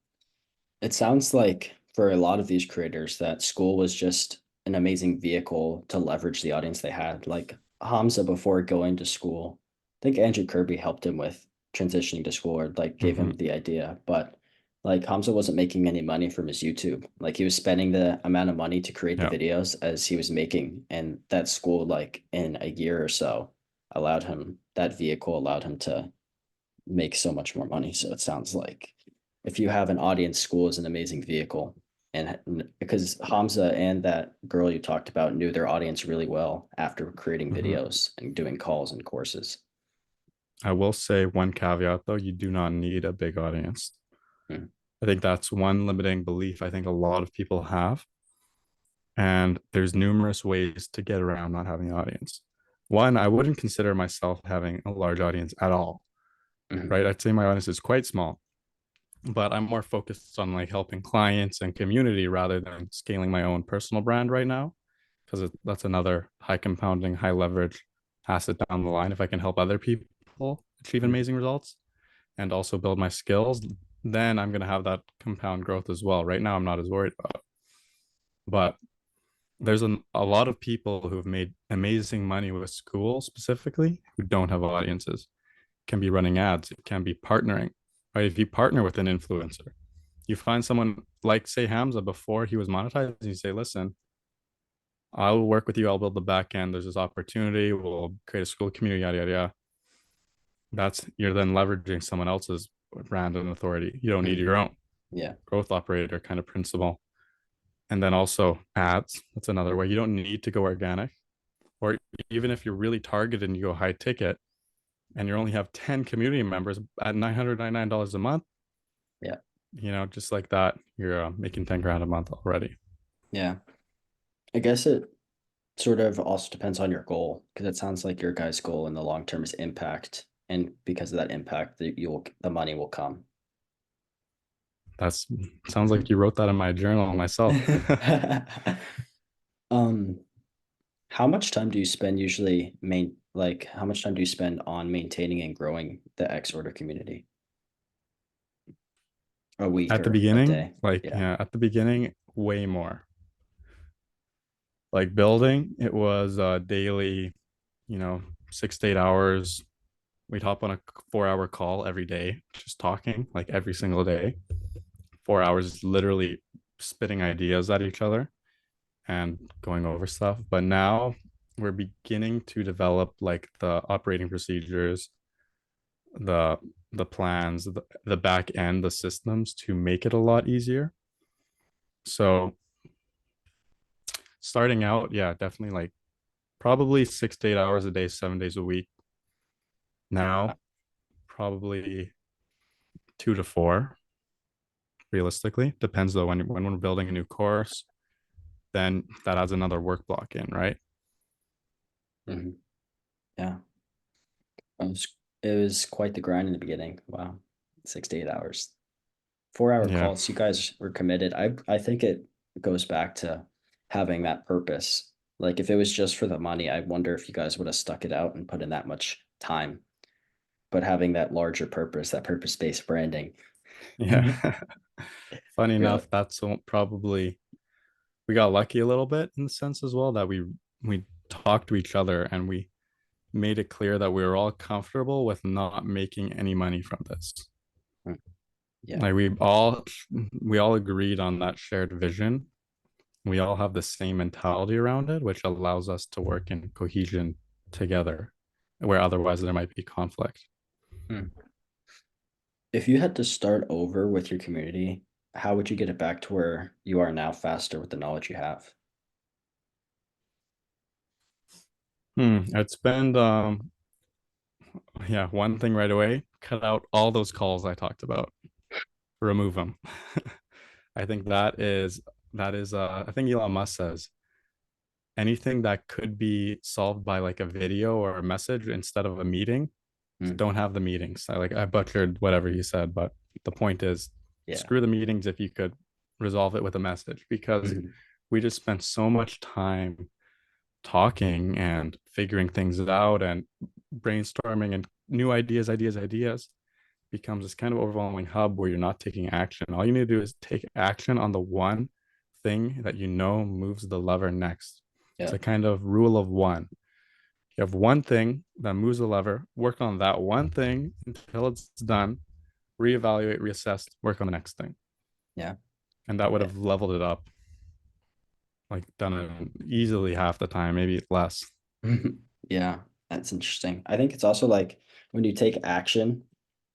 B: It sounds like for a lot of these creators that school was just an amazing vehicle to leverage the audience they had. Like Hamza before going to school, I think Andrew Kirby helped him with transitioning to school or like gave
A: Mm-hmm.
B: him the idea. But like Hamza wasn't making any money from his YouTube. Like he was spending the amount of money to create the
A: Yeah.
B: videos as he was making. And that school, like in a year or so, allowed him that vehicle allowed him to make so much more money. So it sounds like if you have an audience, school is an amazing vehicle. And because Hamza and that girl you talked about knew their audience really well after creating
A: Mm-hmm.
B: videos and doing calls and courses.
A: I will say one caveat though, you do not need a big audience.
B: Hmm.
A: I think that's one limiting belief I think a lot of people have. And there's numerous ways to get around not having an audience. One, I wouldn't consider myself having a large audience at all,
B: Hmm.
A: right? I'd say my audience is quite small, but I'm more focused on like helping clients and community rather than scaling my own personal brand right now, because that's another high compounding, high leverage asset down the line. If I can help other people achieve
B: Hmm.
A: amazing results and also build my skills, then I'm going to have that compound growth as well. Right now, I'm not as worried about it. But there's a lot of people who have made amazing money with school specifically who don't have audiences. It can be running ads, it can be partnering, right? If you partner with an influencer, you find someone like, say, Hamza before he was monetized, and you say, listen, I'll work with you, I'll build the back end. There's this opportunity, we'll create a school community, yada, yada, yada. That's you're then leveraging someone else's brand and authority. You don't need
B: Hmm.
A: your own
B: Yeah.
A: growth operator kind of principle. And then also ads. That's another way. You don't need to go organic. Or even if you're really targeted and you go high ticket and you only have 10 community members at $999 a month,
B: Yeah.
A: just like that, you're making 10 grand a month already.
B: Yeah. I guess it sort of also depends on your goal because it sounds like your guy's goal in the long term is impact. And because of that impact, the money will come.
A: That's sounds like you wrote that in my journal myself.
B: um, how much time do you spend usually how much time do you spend on maintaining and growing the X order community? A week
A: At the
B: or a
A: beginning,
B: day?
A: like,
B: Yeah.
A: yeah, at the beginning, way more. Like building, it was daily, you know, 6 to 8 hours. We'd hop on a 4 hour call every day, just talking like every single day. 4 hours literally spitting ideas at each other and going over stuff. But now we're beginning to develop like the operating procedures, the the plans, the back end, the systems to make it a lot easier. So starting out, yeah, definitely like probably 6 to 8 hours a day, 7 days a week. Now, probably 2 to 4, realistically. Depends though, when we're building a new course, then that adds another work block in, right?
B: Mhm. Yeah. It was quite the grind in the beginning. Wow. 6 to 8 hours. 4 hour
A: Yeah.
B: calls. You guys were committed. I think it goes back to having that purpose. Like if it was just for the money, I wonder if you guys would have stuck it out and put in that much time. But having that larger purpose, that purpose-based branding,
A: Yeah. Funny
B: really.
A: enough, that's probably we got lucky a little bit in the sense as well that we talked to each other and we made it clear that we were all comfortable with not making any money from this.
B: Mm. Yeah.
A: Like we all agreed on that shared vision. We all have the same mentality around it, which allows us to work in cohesion together, where otherwise there might be conflict.
B: Mm. If you had to start over with your community, how would you get it back to where you are now faster with the knowledge you have?
A: I'd spend yeah, one thing right away, cut out all those calls I talked about, remove them. I think I think Elon Musk says anything that could be solved by like a video or a message instead of a meeting,
B: Mm,
A: don't have the meetings. I butchered whatever he said, but the point is
B: yeah.
A: screw the meetings if you could resolve it with a message, because
B: Mhm.
A: we just spent so much time talking and figuring things out and brainstorming and new ideas becomes this kind of overwhelming hub where you're not taking action. All you need to do is take action on the one thing that you know moves the lever next. It's
B: Yeah.
A: a kind of rule of one. You have one thing that moves the lever, work on that one thing until it's done, reevaluate, reassess, work on the next thing.
B: Yeah.
A: And that would
B: Yeah.
A: have leveled it up, like done it easily half the time, maybe less.
B: Yeah, that's interesting. I think it's also like when you take action,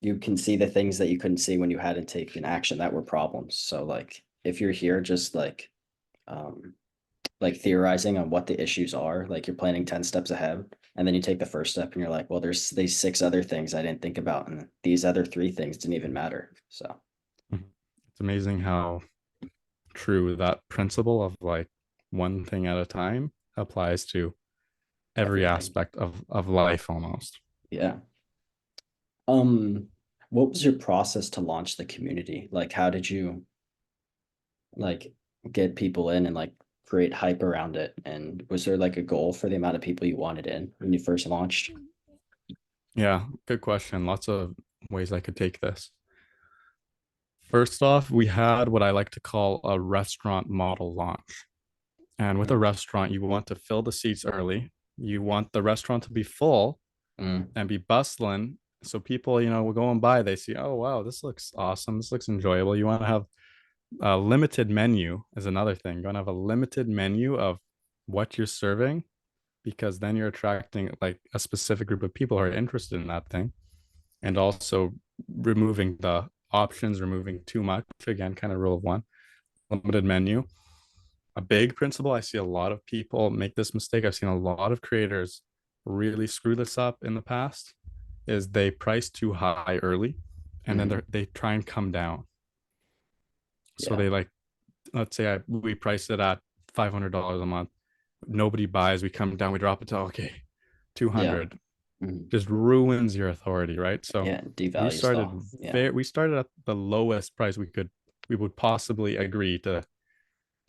B: you can see the things that you couldn't see when you hadn't taken action that were problems. So like if you're here just um like theorizing on what the issues are, like you're planning 10 steps ahead, and then you take the first step and you're like, well, there's these six other things I didn't think about, and these other three things didn't even matter. So
A: It's amazing how true that principle of like one thing at a time applies to every
B: everything.
A: aspect of life almost.
B: Yeah. Um, what was your process to launch the community? Like how did you like get people in and like create hype around it? And was there like a goal for the amount of people you wanted in when you first launched?
A: Yeah, good question. Lots of ways I could take this. First off, we had what I like to call a restaurant model launch. And with a
B: Mm,
A: restaurant, you want to fill the seats early. You want the restaurant to be full
B: mm,
A: and be bustling. So people, will go and buy. They see, oh, wow, this looks awesome. This looks enjoyable. You want to have a limited menu is another thing. You want to have a limited menu of what you're serving, because then you're attracting like a specific group of people who are interested in that thing. And also removing the options, removing too much. Again, kind of rule of one, limited menu. A big principle, I see a lot of people make this mistake. I've seen a lot of creators really screw this up in the past, is they price too high early and then
B: mm,
A: they try and come down. So
B: yeah,
A: they like, let's say we price it at $500 a month. Nobody buys. We come down. We drop it to okay,
B: yeah,
A: 200.
B: mm,
A: Just ruins your authority, right? So
B: yeah, devalues it all. Yeah,
A: we started at the lowest price we would possibly agree to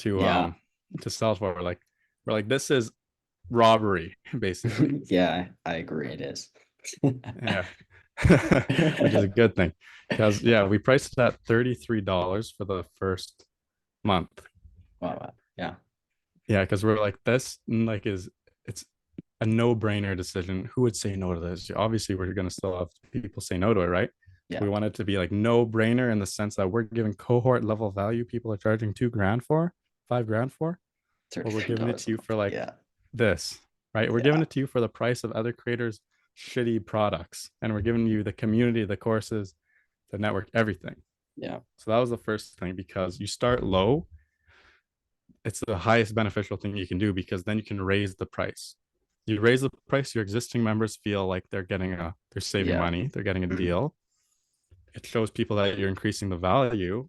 B: yeah,
A: um to sell for. Like we're like, this is robbery, basically.
B: yeah, I agree. It is.
A: Yeah. Which is a good thing. Because yeah, we priced it at $33 for the first month.
B: Wow, wow. Yeah,
A: Yeah, because we're like, this like is it's a no-brainer decision. Who would say no to this? Obviously, we're gonna still have people say no to it, right?
B: yeah,
A: We want it to be like no-brainer in the sense that we're giving cohort level value people are charging 2 grand for, 5 grand for, or we're
B: $33
A: giving it
B: a
A: to you
B: month.
A: for like
B: Yeah,
A: this, right? We're giving
B: yeah,
A: it to you for the price of other creators' shitty products, and we're giving you the community, the courses, the network, everything.
B: yeah,
A: So that was the first thing, because you start low. It's the highest beneficial thing you can do, because then you can raise the price. You raise the price, your existing members feel like they're saving
B: yeah,
A: money, they're getting a
B: mm,
A: deal. It shows people that you're increasing the value,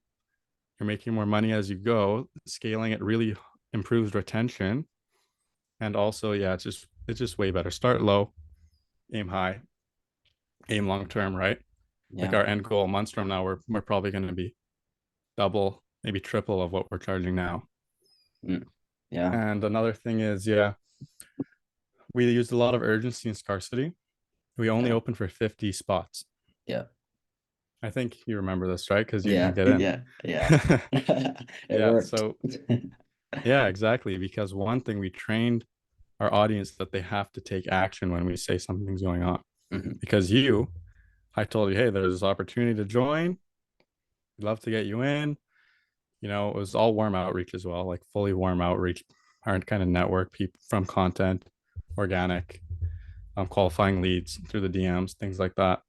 A: you're making more money as you go. Scaling it really improves retention. And also, yeah, it's just way better. Start low, aim high, aim long term, right? Like
B: yeah,
A: our end goal months from now, we're probably going to be double, maybe triple of what we're charging now.
B: mm, yeah,
A: And another thing is, yeah, we used a lot of urgency and scarcity. We only
B: yeah,
A: opened for 50 spots.
B: yeah,
A: I think you remember this, right? Because you
B: yeah,
A: didn't get in.
B: yeah, yeah. It
A: Yeah.
B: worked.
A: So, yeah, exactly. Because one thing, we trained our audience that they have to take action when we say something's going on.
B: Mhm.
A: Because I told you, hey, there's this opportunity to join. We'd love to get you in. It was all warm outreach as well, like fully warm outreach, our kind of network people from content, organic, qualifying leads through the DMs, things like that,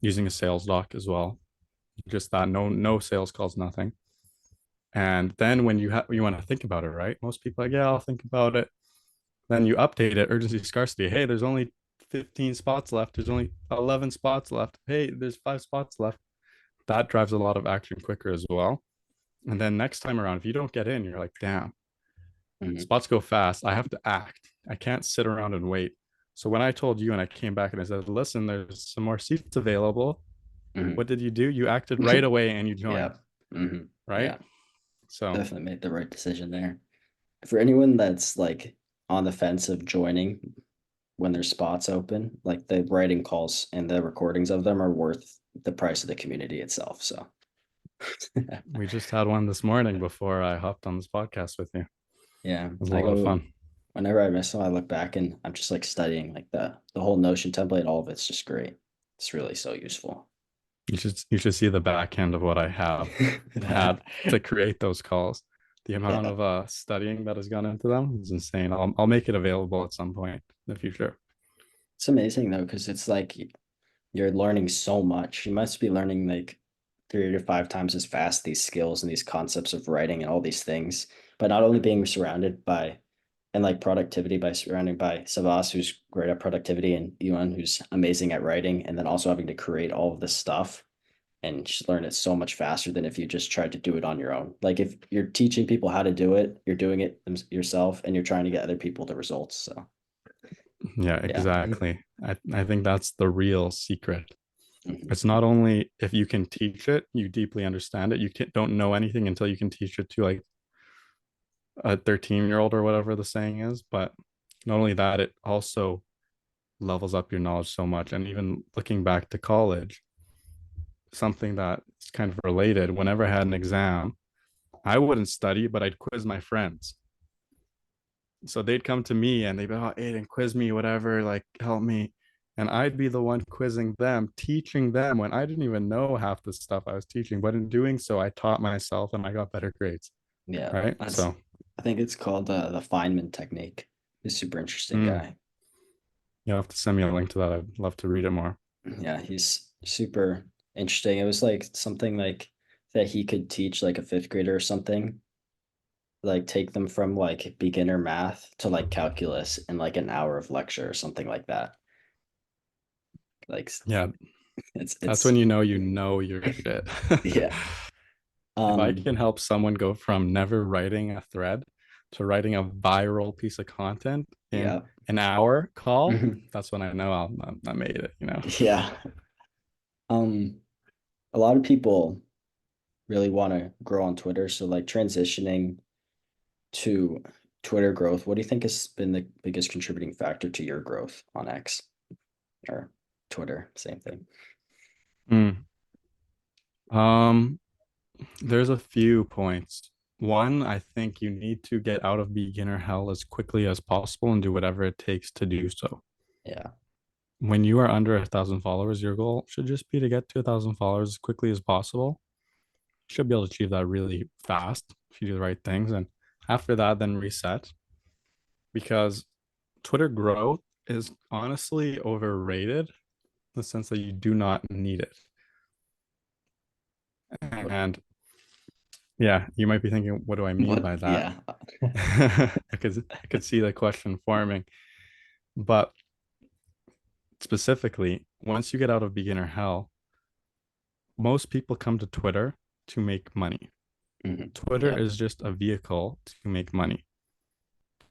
A: using a sales doc as well. Just that, no sales calls, nothing. And then when you want to think about it, right? Most people are like, yeah, I'll think about it. Then you update it, urgency scarcity. Hey, there's only 15 spots left. There's only 11 spots left. Hey, there's 5 spots left. That drives a lot of action quicker as well. And then next time around, if you don't get in, you're like, damn,
B: Mhm.
A: Spots go fast. I have to act. I can't sit around and wait. So when I told you and I came back and I said, listen, there's some more seats available.
B: Mhm.
A: What did you do? You acted right away and you joined,
B: Yeah. Hmm.
A: right?
B: Yeah.
A: So
B: Definitely made the right decision there. For anyone that's like on the fence of joining when there's spots open, like the writing calls and the recordings of them are worth the price of the community itself. So
A: we just had one this morning before I hopped on this podcast with you. It
B: yeah,
A: was a
B: I
A: lot of
B: go
A: fun.
B: whenever I miss them, I look back and I'm just like studying like the whole Notion template, all of it's just great. It's really so useful.
A: You should see the back end of what I have had to create those calls. The amount
B: Yeah.
A: of studying that has gone into them is insane. I'll make it available at some point in the future.
B: It's amazing though, because it's like you're learning so much. You must be learning like 3 to 5 times as fast these skills and these concepts of writing and all these things. But not only being surrounded by and like productivity by surrounding by Savas, who's great at productivity, and Yuan, who's amazing at writing, and then also having to create all of this stuff and just learn it so much faster than if you just tried to do it on your own. Like if you're teaching people how to do it, you're doing it yourself and you're trying to get other people the results. So
A: Yeah,
B: yeah.
A: exactly. I think that's the real secret.
B: Mhm.
A: It's not only if you can teach it, you deeply understand it. Don't know anything until you can teach it to like a 13-year-old or whatever the saying is. But not only that, it also levels up your knowledge so much. And even looking back to college, something that's kind of related, whenever I had an exam, I wouldn't study, but I'd quiz my friends. So they'd come to me and they'd be, oh, Aidan, quiz me, whatever, like help me. And I'd be the one quizzing them, teaching them when I didn't even know half the stuff I was teaching. But in doing so, I taught myself and I got better grades.
B: Yeah,
A: Right.
B: that's
A: So,
B: I think it's called the Feynman technique. He's a super interesting
A: mm,
B: guy.
A: you'll have to send me a link to that. I'd love to read it more.
B: Yeah, he's super interesting. It was like something like that he could teach like a fifth grader or something, like take them from like beginner math to like calculus in like an hour of lecture or something like that. Like
A: Yeah. That's
B: it's
A: when you know your shit.
B: yeah.
A: If I
B: Um
A: can help someone go from never writing a thread to writing a viral piece of content in
B: yeah.
A: an hour call,
B: Mhm.
A: that's when I know I made it.
B: Yeah. Um a lot of people really want to grow on Twitter, so like transitioning to Twitter growth, what do you think has been the biggest contributing factor to your growth on X or Twitter? Same thing.
A: Mm. Um, there's a few points. One, I think you need to get out of beginner hell as quickly as possible and do whatever it takes to do so.
B: Yeah.
A: When you are under 1,000 followers, your goal should just be to get to 1,000 followers as quickly as possible. You should be able to achieve that really fast if you do the right things. And after that, then reset because Twitter growth is honestly overrated in the sense that you do not need it.
B: What,
A: And yeah, you might be thinking, what do I mean by that?
B: yeah.
A: I could see the question forming, but specifically, once you get out of beginner hell, most people come to Twitter to make money.
B: Mhm.
A: Twitter
B: Yeah.
A: is just a vehicle to make money.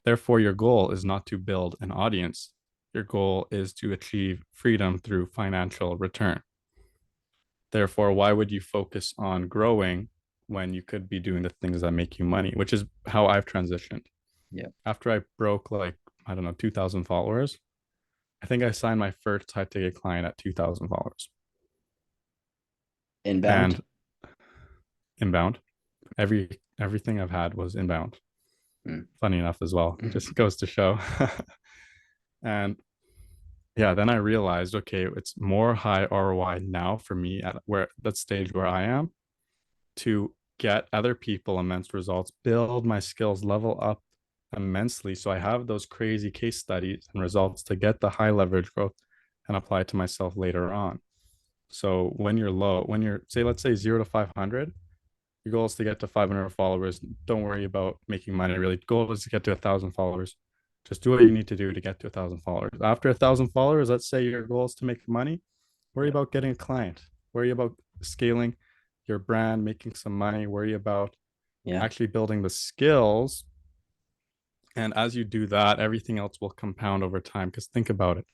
A: Therefore, your goal is not to build an audience. Your goal is to achieve freedom through financial return. Therefore, why would you focus on growing when you could be doing the things that make you money, which is how I've transitioned.
B: Yeah.
A: After I broke like, I don't know, 2,000 followers, I think I signed my first high ticket client at 2,000 followers
B: Inbound.
A: and inbound. Everything I've had was inbound.
B: Mm.
A: Funny enough as well,
B: Mhm.
A: just goes to show. And yeah, then I realized, okay, it's more high ROI now for me at where that stage where I am to get other people immense results, build my skills, level up immensely. So I have those crazy case studies and results to get the high leverage growth and apply it to myself later on. So when you're low, when you're say, let's say 0 to 500, your goal is to get to 500 followers. Don't worry about making money. Really, goal is to get to 1,000 followers. Just do what you need to do to get to 1,000 followers. After 1,000 followers, let's say your goal is to make money. Worry
B: Yeah.
A: about getting a client. Worry about scaling your brand, making some money. Worry about
B: Yeah.
A: actually building the skills And as you do that, everything else will compound over time. Because think about it.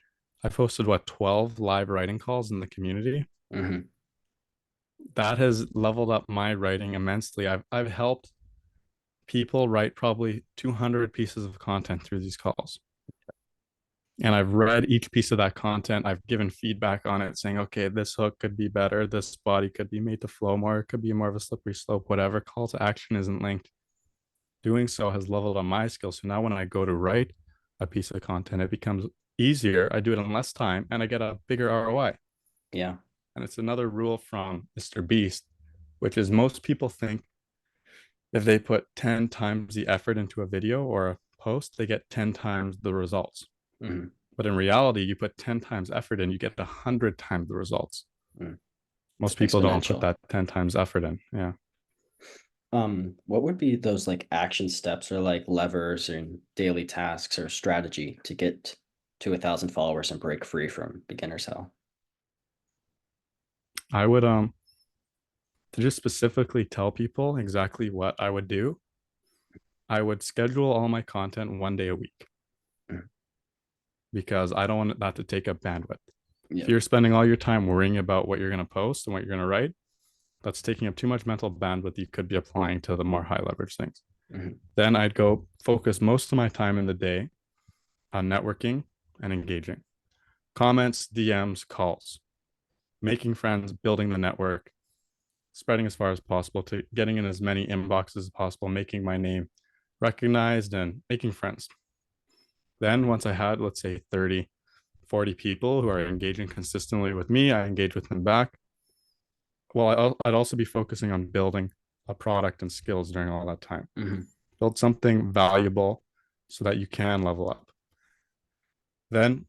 A: I've hosted what, 12 live writing calls in the community.
B: Mm-hmm.
A: That has leveled up my writing immensely. I've helped people write probably 200 pieces of content through these calls. And I've read each piece of that content. I've given feedback on it saying, okay, this hook could be better. This body could be made to flow more. It could be more of a slippery slope, whatever. Call to action isn't linked. Doing so has leveled on my skills. So now when I go to write a piece of content, it becomes easier. I do it in less time and I get a bigger ROI.
B: Yeah.
A: And it's another rule from Mr. Beast, which is most people think if they put 10 times the effort into a video or a post, they get 10 times the results.
B: Mm-hmm.
A: But in reality, you put 10 times effort in, you get 100 times the results.
B: Mm. It's
A: Most people don't put
B: exponential.
A: that 10 times effort in. Yeah.
B: What would be those like action steps or like levers and daily tasks or strategy to get to 1,000 followers and break free from beginner's hell?
A: I would to just specifically tell people exactly what I would do, I would schedule all my content 1 day a week
B: Mm.
A: because I don't want that to take up bandwidth. If
B: Yep.
A: you're spending all your time worrying about what you're going to post and what you're going to write, that's taking up too much mental bandwidth you could be applying to the more high leverage things.
B: Mm-hmm.
A: Then I'd go focus most of my time in the day on networking and engaging. Comments, DMs, calls, making friends, building the network, spreading as far as possible to getting in as many inboxes as possible, making my name recognized and making friends. Then once I had, let's say 30, 40 people who are engaging consistently with me, I engage with them back. Well, I'd also be focusing on building a product and skills during all that time.
B: Mm-hmm.
A: Build something valuable so that you can level up. Then,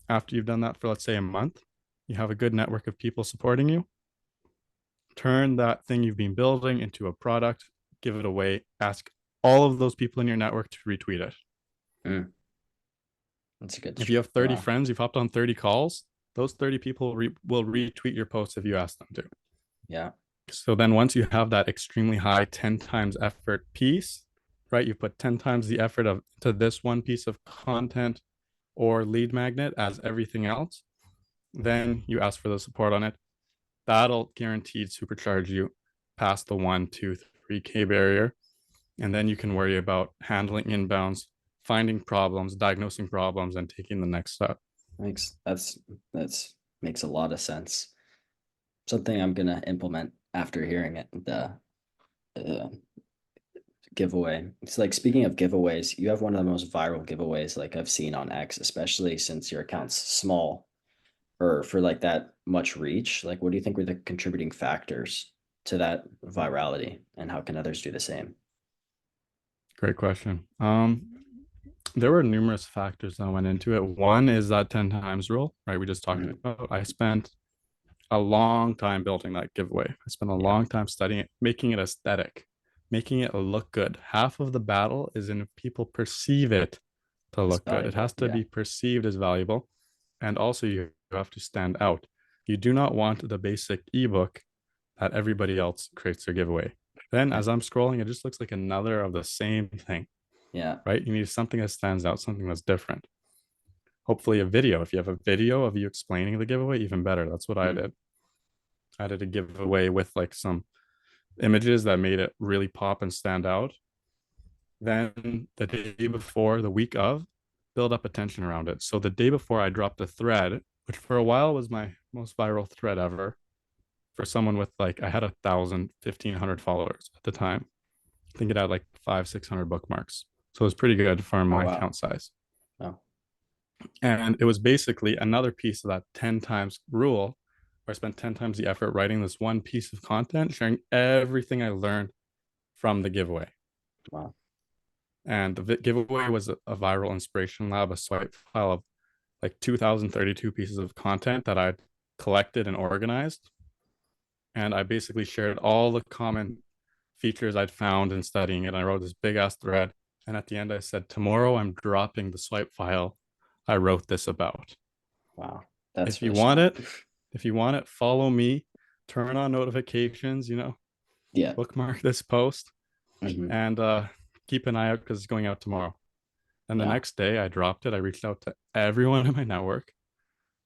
A: after you've done that for, let's say, a month, you have a good network of people supporting you. Turn that thing you've been building into a product, give it away, ask all of those people in your network to retweet it.
B: Mm. That's a good.
A: If you have 30
B: Wow.
A: friends, you've hopped on 30 calls, those 30 people will retweet your posts if you ask them to.
B: Yeah.
A: So then once you have that extremely high 10 times effort piece, right? You put 10 times the effort of to this one piece of content or lead magnet as everything else, then you ask for the support on it. That'll guaranteed supercharge you past the 1, 2, 3K barrier. And then you can worry about handling inbounds, finding problems, diagnosing problems, and taking the next step.
B: That's makes a lot of sense. Something I'm gonna implement after hearing it. The uh, giveaway. It's like speaking of giveaways, you have one of the most viral giveaways like I've seen on X, especially since your account's small or for like that much reach. Like, what do you think were the contributing factors to that virality, and how can others do the same?
A: Great question. There were numerous factors that went into it. One is that 10 times rule, right? We just talked
B: Mhm.
A: about. I spent a long time building that giveaway. I spent a
B: Yeah,
A: long time studying it, making it aesthetic, making it look good. Half of the battle is in if people perceive it to
B: it's
A: look good. It
B: valuable.
A: has to
B: Yeah,
A: be perceived as valuable. And also, you have to stand out. You do not want the basic ebook that everybody else creates their giveaway. Then,
B: yeah,
A: as I'm scrolling, it just looks like another of the same thing,
B: yeah.
A: right? You need something that stands out, something that's different. Hopefully, a video. If you have a video of you explaining the giveaway, even better. That's what I
B: Mm,
A: did. I did a giveaway with like some images that made it really pop and stand out. Then the day before, the week of, build up attention around it. So the day before, I dropped a thread, which for a while was my most viral thread ever for someone with like, I had 1,000, 1,500 followers at the time. I think it had like 600 bookmarks. So it was pretty good for
B: oh
A: my
B: wow.
A: account size.
B: Oh,
A: And it was basically another piece of that 10 times rule where I spent 10 times the effort writing this one piece of content, sharing everything I learned from the giveaway.
B: wow.
A: And the giveaway was a viral inspiration lab, a swipe file of like 2,032 pieces of content that I'd collected and organized. And I basically shared all the common features I'd found in studying it. I wrote this big ass thread. And at the end, I said, tomorrow I'm dropping the swipe file I wrote this about.
B: Wow. That's
A: If you
B: really
A: want
B: smart.
A: it, if you want it, follow me, turn on notifications,
B: Yeah.
A: bookmark this post
B: Hmm.
A: and keep an eye out because it's going out tomorrow. And the
B: Yeah.
A: next day I dropped it. I reached out to everyone in my network,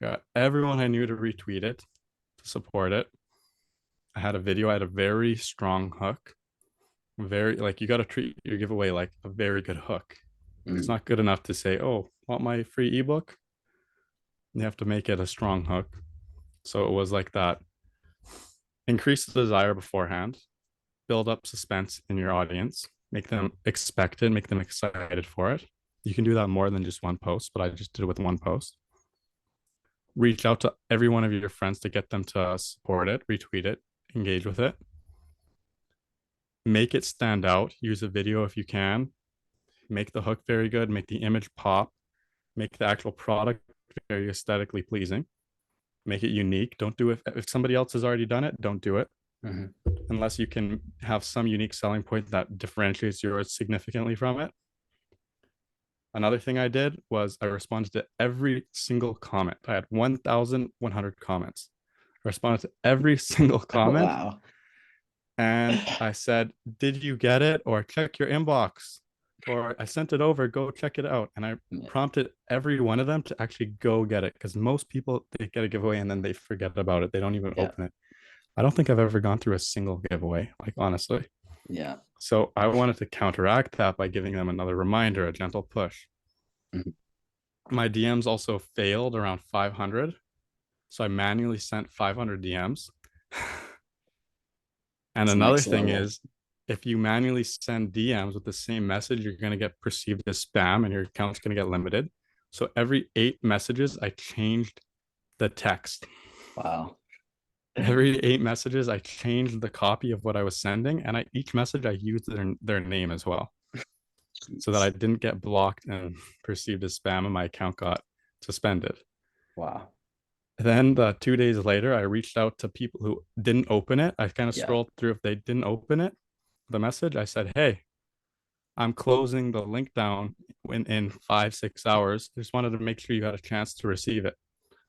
A: got everyone I knew to retweet it, to support it. I had a video, I had a very strong hook. Very like you got to treat your giveaway like a very good hook. It's
B: Mm.
A: not good enough to say, "Oh, want my free ebook?" You have to make it a strong hook. So it was like that. Increase the desire beforehand, build up suspense in your audience, make them expect it, make them excited for it. You can do that more than just one post, but I just did it with one post. Reach out to every one of your friends to get them to support it, retweet it, engage with it. Make it stand out. Use a video if you can. Make the hook very good, make the image pop, make the actual product very aesthetically pleasing, make it unique. Don't do it if somebody else has already done it, don't do it
B: Hmm.
A: unless you can have some unique selling point that differentiates yours significantly from it. Another thing I did was I responded to every single comment. I had 1,100 comments. I responded to every single comment
B: Wow.
A: and I said, "Did you get it?" or "Check your inbox," or "I sent it over, go check it out." And I prompted every one of them to actually go get it because most people they get a giveaway and then they forget about it. They don't even
B: Yeah.
A: open it. I don't think I've ever gone through a single giveaway, like honestly.
B: Yeah.
A: So I wanted to counteract that by giving them another reminder, a gentle push.
B: Mhm.
A: My DMs also failed around 500. So I manually sent 500 DMs. And
B: It's
A: another
B: next
A: thing
B: level.
A: is, if you manually send DMs with the same message, you're going to get perceived as spam and your account's going to get limited. So every 8 messages, I changed the text.
B: Wow.
A: Every 8 messages, I changed the copy of what I was sending. And each message, I used their name as well so that I
B: Jeez.
A: didn't get blocked and perceived as spam and my account got suspended.
B: Wow.
A: Then 2 days later, I reached out to people who didn't open it. I kind of
B: Yeah.
A: scrolled through if they didn't open it, the message. I said, "Hey, I'm closing the link down in 5, 6 hours. Just wanted to make sure you had a chance to receive it."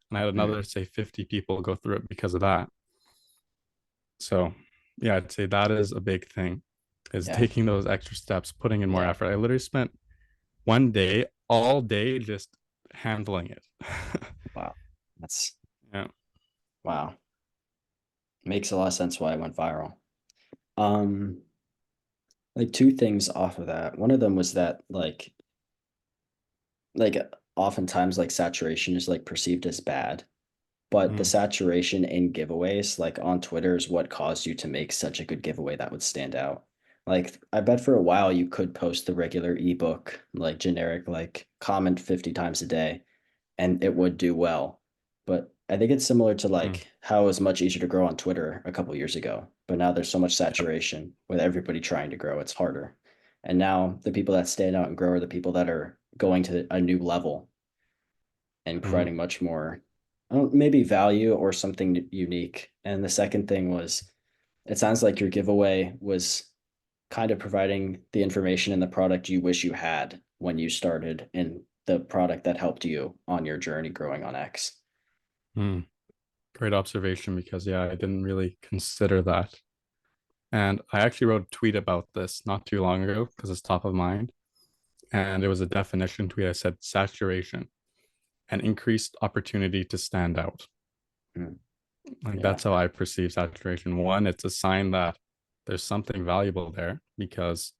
A: And I had
B: Mm.
A: another, say, 50 people go through it because of that. So, yeah, I'd say that is a big thing is
B: Yeah.
A: taking those extra steps, putting in more
B: Yeah.
A: effort. I literally spent one day, all day, just handling it.
B: Wow. That's
A: Yeah.
B: wow. Makes a lot of sense why it went viral. Um, like two things off of that. One of them was that like oftentimes like saturation is like perceived as bad, but the
A: Mm,
B: saturation in giveaways like on Twitter is what caused you to make such a good giveaway that would stand out. Like I bet for a while you could post the regular ebook like generic like comment 50 times a day and it would do well. But I think it's similar to
A: mm,
B: like how it was much easier to grow on Twitter a couple years ago. But now there's so much
A: yep.
B: saturation with everybody trying to grow, it's harder. And now the people that stand out and grow are the people that are going to a new level and
A: Mm,
B: providing much more, maybe value or something unique. And the second thing was, it sounds like your giveaway was kind of providing the information and the product you wish you had when you started and the product that helped you on your journey growing on X.
A: mm. Great observation because, yeah, I didn't really consider that. And I actually wrote a tweet about this not too long ago because it's top of mind. And it was a definition tweet. I said saturation and increased opportunity to stand out.
B: Mm.
A: Like
B: Yeah.
A: that's how I perceive saturation. One, it's a sign that there's something valuable there because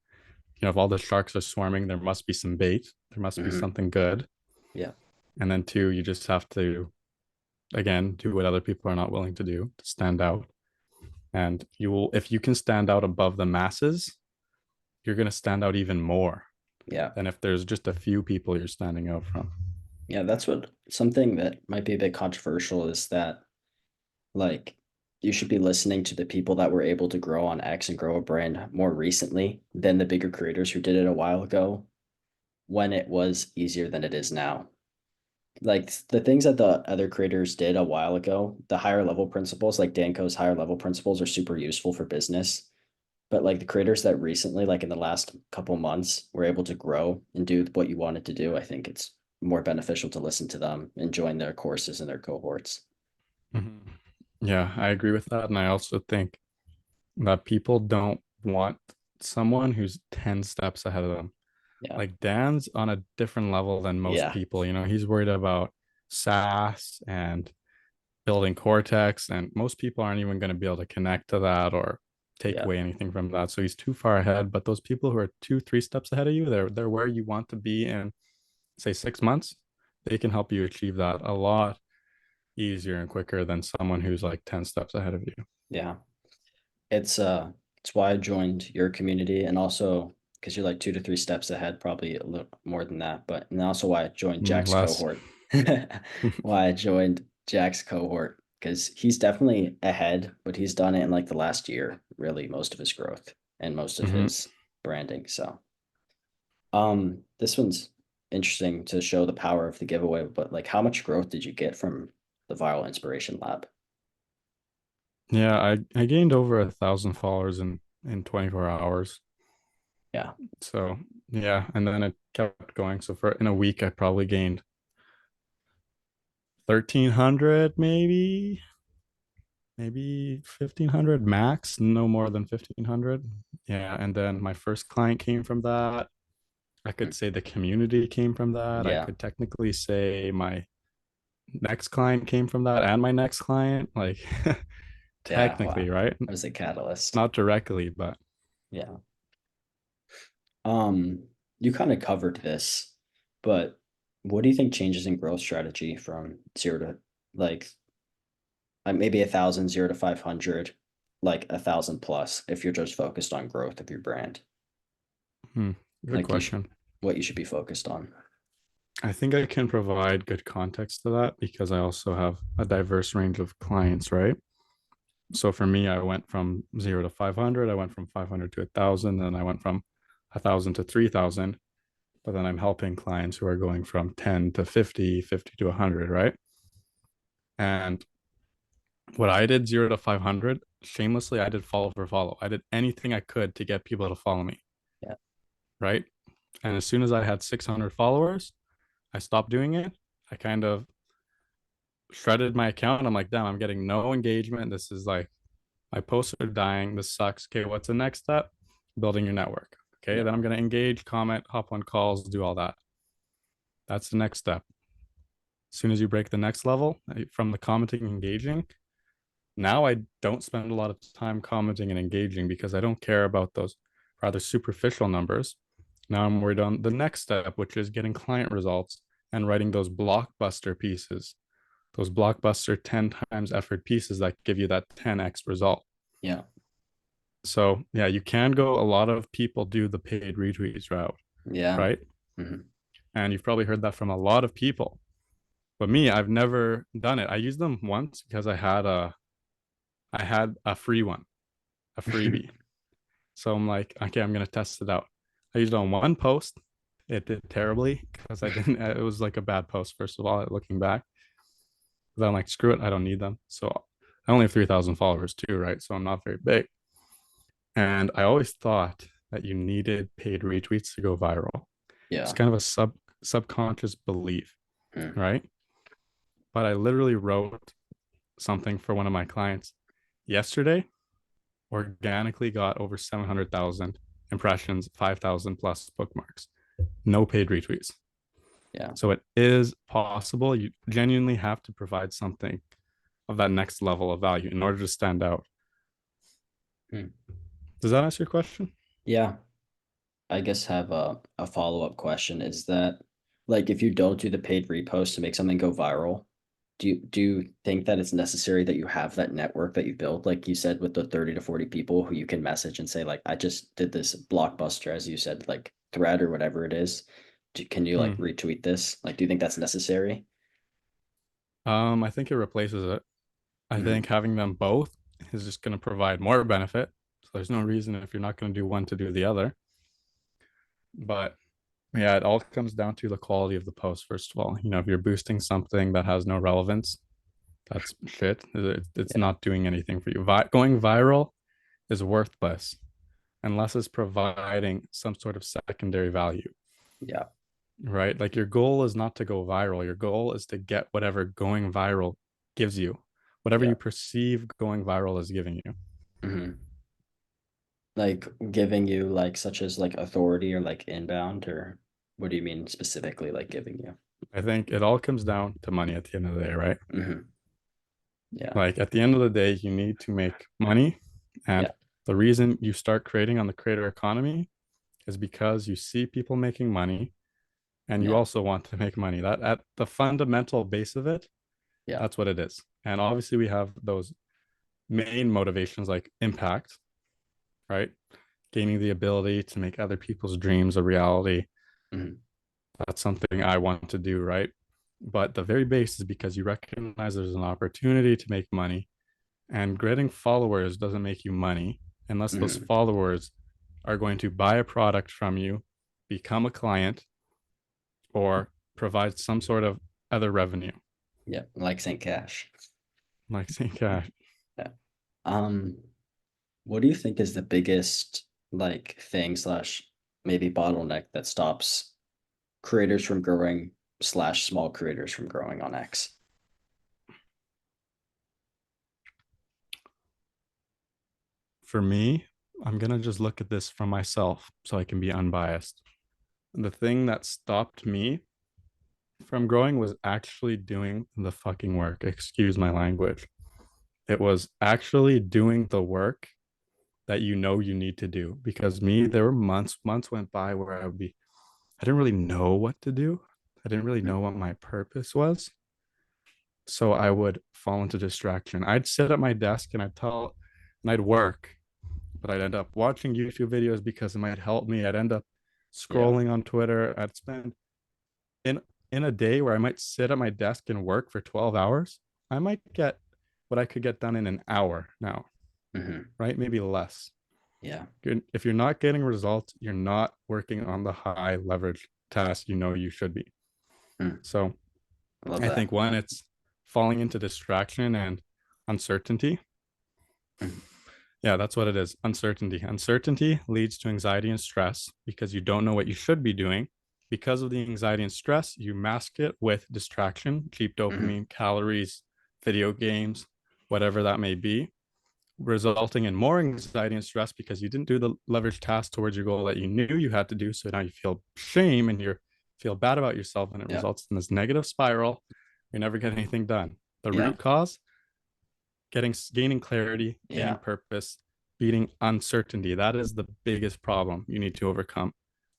A: if all the sharks are swarming, there must be some bait. There must be
B: Hmm.
A: something good.
B: Yeah.
A: And then two, you just have to again do what other people are not willing to do to stand out. And you will, if you can stand out above the masses, you're going to stand out even more
B: Yeah.
A: than if there's just a few people you're standing out from.
B: Yeah. That's what something that might be a bit controversial is that like you should be listening to the people that were able to grow on X and grow a brand more recently than the bigger creators who did it a while ago when it was easier than it is now. Like the things that the other creators did a while ago, the higher level principles, like Danco's higher level principles, are super useful for business. But like the creators that recently, like in the last couple months, were able to grow and do what you wanted to do, I think it's more beneficial to listen to them and join their courses and their cohorts.
A: Mm-hmm. Yeah, I agree with that. And I also think that people don't want someone who's 10 steps ahead of them.
B: Yeah.
A: Like Dan's on a different level than most
B: Yeah.
A: people. He's worried about SaaS and building Cortex, and most people aren't even going to be able to connect to that or take
B: Yeah.
A: away anything from that. So he's too far ahead. But those people who are 2, 3 steps ahead of you, they're where you want to be in, say, 6 months. They can help you achieve that a lot easier and quicker than someone who's like 10 steps ahead of you.
B: Yeah. It's why I joined your community, and also because you're like 2 to 3 steps ahead, probably a little more than that. But and also why I joined Jack's
A: Less.
B: cohort. Why I joined Jack's cohort, because he's definitely ahead, but he's done it in like the last year, really, most of his growth and most of
A: Mm-hmm.
B: his branding. So this one's interesting to show the power of the giveaway, but like how much growth did you get from the Viral Inspiration Lab?
A: Yeah, I gained over 1,000 followers in 24 hours.
B: Yeah.
A: So yeah, and then it kept going. So for in a week, I probably gained 1,300, maybe 1,500 max, no more than 1,500. Yeah, and then my first client came from that. I could
B: Mm.
A: say the community came from that. I
B: Yeah.
A: could technically say my next client came from that, and my next client, like
B: Yeah. Wow.
A: technically, right?
B: That was a catalyst.
A: Not directly, but
B: Yeah. Um, you kind of covered this, but what do you think changes in growth strategy from zero to like maybe 1,000, 0 to 500, like 1,000 plus, if you're just focused on growth of your brand?
A: hmm, good
B: Like
A: question.
B: what you should be focused on.
A: I think I can provide good context to that because I also have a diverse range of clients, right? So for me, I went from 0 to 500. I went from 500 to 1,000, and I went from 1,000 to 3,000. But then I'm helping clients who are going from 10 to 50, 50 to 100, right? And what I did 0 to 500, shamelessly, I did follow for follow. I did anything I could to get people to follow me,
B: Yeah.
A: right? And as soon as I had 600 followers, I stopped doing it. I kind of shredded my account. I'm like, damn, I'm getting no engagement. This is like, my posts are dying. This sucks. Okay, what's the next step? Building your network. Okay,
B: Yeah.
A: then I'm going to engage, comment, hop on calls, do all that. That's the next step. As soon as you break the next level from the commenting, engaging, now I don't spend a lot of time commenting and engaging because I don't care about those rather superficial numbers. Now I'm worried on the next step, which is getting client results and writing those blockbuster pieces, those blockbuster 10 times effort pieces that give you that 10x result.
B: Yeah.
A: So, yeah, you can go, a lot of people do the paid retweets route,
B: Yeah.
A: right?
B: Hmm.
A: And you've probably heard that from a lot of people. But me, I've never done it. I used them once because I had a free one, a freebie. So I'm like, okay, I'm gonna test it out. I used it on one post. It did terribly because I didn't. It was like a bad post. First of all, looking back, then I'm like, screw it, I don't need them. So I only have 3,000 followers too, right? So I'm not very big. And I always thought that you needed paid retweets to go viral. It's
B: Yeah.
A: kind of a subconscious belief,
B: Mm.
A: right? But I literally wrote something for one of my clients yesterday, organically got over 700,000 impressions, 5,000 plus bookmarks, no paid retweets.
B: Yeah.
A: So it is possible. You genuinely have to provide something of that next level of value in order to stand out.
B: Mm.
A: Does that answer your question?
B: Yeah. I guess have a follow-up question is that like if you don't do the paid repost to make something go viral, do you think that it's necessary that you have that network that you build, like you said, with the 30 to 40 people who you can message and say, like, I just did this blockbuster, as you said, like thread or whatever it is. Can you like
A: Hmm.
B: retweet this? Like, do you think that's necessary?
A: I think it replaces it. I
B: Hmm.
A: think having them both is just going to provide more benefit. So there's no reason if you're not going to do one to do the other. But yeah, it all comes down to the quality of the post, first of all. If you're boosting something that has no relevance, that's shit. It's
B: Yeah.
A: not doing anything for you. Going viral is worthless unless it's providing some sort of secondary value,
B: Yeah.
A: right? Like your goal is not to go viral. Your goal is to get whatever going viral gives you, whatever
B: Yeah.
A: you perceive going viral is giving you.
B: Hmm. Like giving you like such as like authority or like inbound, or what do you mean specifically like giving you?
A: I think it all comes down to money at the end of the day, right?
B: Hmm. Yeah.
A: Like at the end of the day, you need to make money.
B: Yeah.
A: And the reason you start creating on the creator economy is because you see people making money and you
B: Yeah.
A: also want to make money. That at the fundamental base of it,
B: Yeah.
A: that's what it is. And obviously we have those main motivations like impact, right? Gaining the ability to make other people's dreams a reality.
B: Hmm.
A: That's something I want to do, right? But the very base is because you recognize there's an opportunity to make money, and getting followers doesn't make you money unless those
B: Hmm.
A: followers are going to buy a product from you, become a client, or provide some sort of other revenue,
B: Yeah. Like St. Cash.
A: like saying cash.
B: Yeah. Um, what do you think is the biggest like thing slash maybe bottleneck that stops creators from growing slash small creators from growing on X?
A: For me, I'm going to just look at this from myself so I can be unbiased. The thing that stopped me from growing was actually doing the fucking work. Excuse my language. It was actually doing the work that you know you need to do. Because me, there were months went by where I didn't really know what to do. I didn't really know what my purpose was. So I would fall into distraction. I'd sit at my desk and I'd work, but I'd end up watching YouTube videos because it might help me. I'd end up
B: Yeah.
A: scrolling on Twitter. I'd spend in in a day where I might sit at my desk and work for 12 hours. I might get what I could get done in an hour now,
B: Hmm.
A: right? Maybe less.
B: Yeah.
A: If you're not getting results, you're not working on the high leverage task you know you should be.
B: Mm.
A: So
B: I love
A: I
B: that.
A: think one, it's falling into distraction and uncertainty.
B: Mhm.
A: Yeah, that's what it is. Uncertainty. Uncertainty leads to anxiety and stress because you don't know what you should be doing. Because of the anxiety and stress, you mask it with distraction, cheap
B: Mhm.
A: dopamine, calories, video games, whatever that may be, resulting in more anxiety and stress because you didn't do the leverage task towards your goal that you knew you had to do. So now you feel shame and you feel bad about yourself, and it
B: Yeah.
A: results in this negative spiral. You never get anything done. The
B: Yeah.
A: root cause, gaining clarity, gaining
B: Yeah.
A: purpose, beating uncertainty. That is the biggest problem you need to overcome.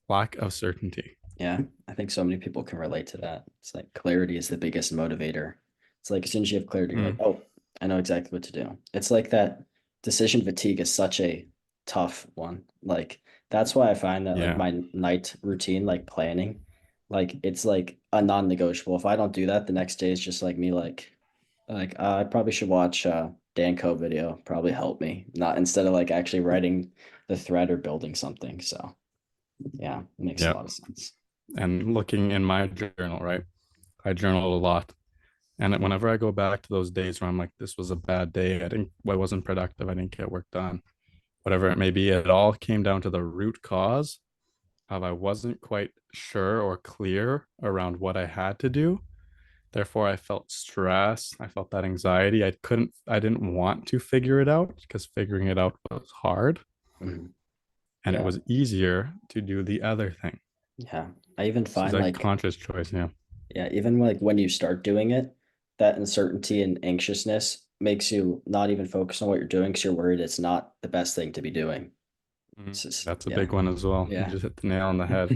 A: Lack of certainty.
B: Yeah. I think so many people can relate to that. It's like clarity is the biggest motivator. It's like as soon as you have clarity, you're like,
A: Mm,
B: oh, I know exactly what to do. It's like that decision fatigue is such a tough one. Like that's why I find that like
A: yeah.
B: my night routine, like planning, like it's like a non-negotiable. If I don't do that, the next day is just like me I probably should watch Dan Co video, probably help me. Not instead of like actually writing the thread or building something. So yeah, it makes a
A: Yeah.
B: lot of sense.
A: And looking in my journal, right? I journal a lot. And whenever I go back to those days where I'm like, this was a bad day, I wasn't productive, I didn't get work done, whatever it may be, it all came down to the root cause of I wasn't quite sure or clear around what I had to do. Therefore, I felt stress. I felt that anxiety. I didn't want to figure it out because figuring it out was hard.
B: Mhm.
A: And it
B: Yeah.
A: was easier to do the other thing.
B: Yeah. I even
A: So it's
B: find
A: like
B: like,
A: conscious choice. Yeah.
B: yeah, even like when you start doing it, that uncertainty and anxiousness makes you not even focus on what you're doing because you're worried it's not the best thing to be doing. It's just,
A: That's a
B: yeah.
A: big one as well. You
B: Yeah.
A: just hit the nail on the head.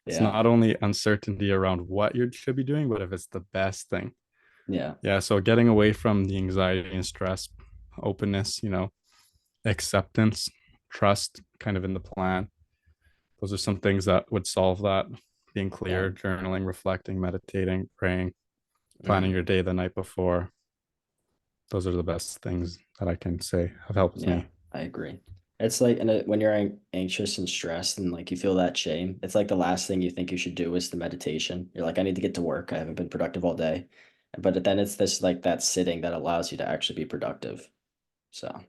A: It's
B: Yeah.
A: not only uncertainty around what you should be doing, but if it's the best thing.
B: Yeah.
A: Yeah. So getting away from the anxiety and stress, openness, acceptance, trust kind of in the plan. Those are some things that would solve that. Being
B: Yeah.
A: clear, journaling, reflecting, meditating, praying, planning
B: Mhm.
A: your day the night before. Those are the best things that I can say have helped
B: Yeah.
A: me.
B: I agree. It's like, and when you're anxious and stressed and like you feel that shame, it's like the last thing you think you should do is the meditation. You're like, I need to get to work. I haven't been productive all day. But then it's this like that sitting that allows you to actually be productive. So,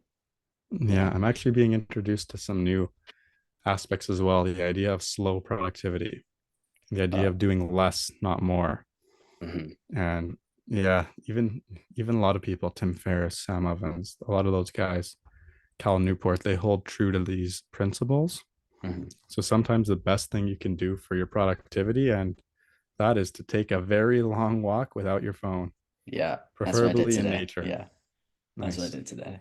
A: Yeah,
B: yeah.
A: I'm actually being introduced to some new aspects as well. The idea of slow productivity, the idea
B: Uh,
A: of doing less, not more.
B: mhm.
A: And yeah, even a lot of people, Tim Ferriss, Sam Evans, a lot of those guys Cal Newport, they hold true to these principles.
B: Mhm.
A: So sometimes the best thing you can do for your productivity, and that is to take a very long walk without your phone,
B: Yeah, that's what I did
A: preferably in
B: today.
A: nature.
B: Yeah, that's what I
A: Nice.
B: did today.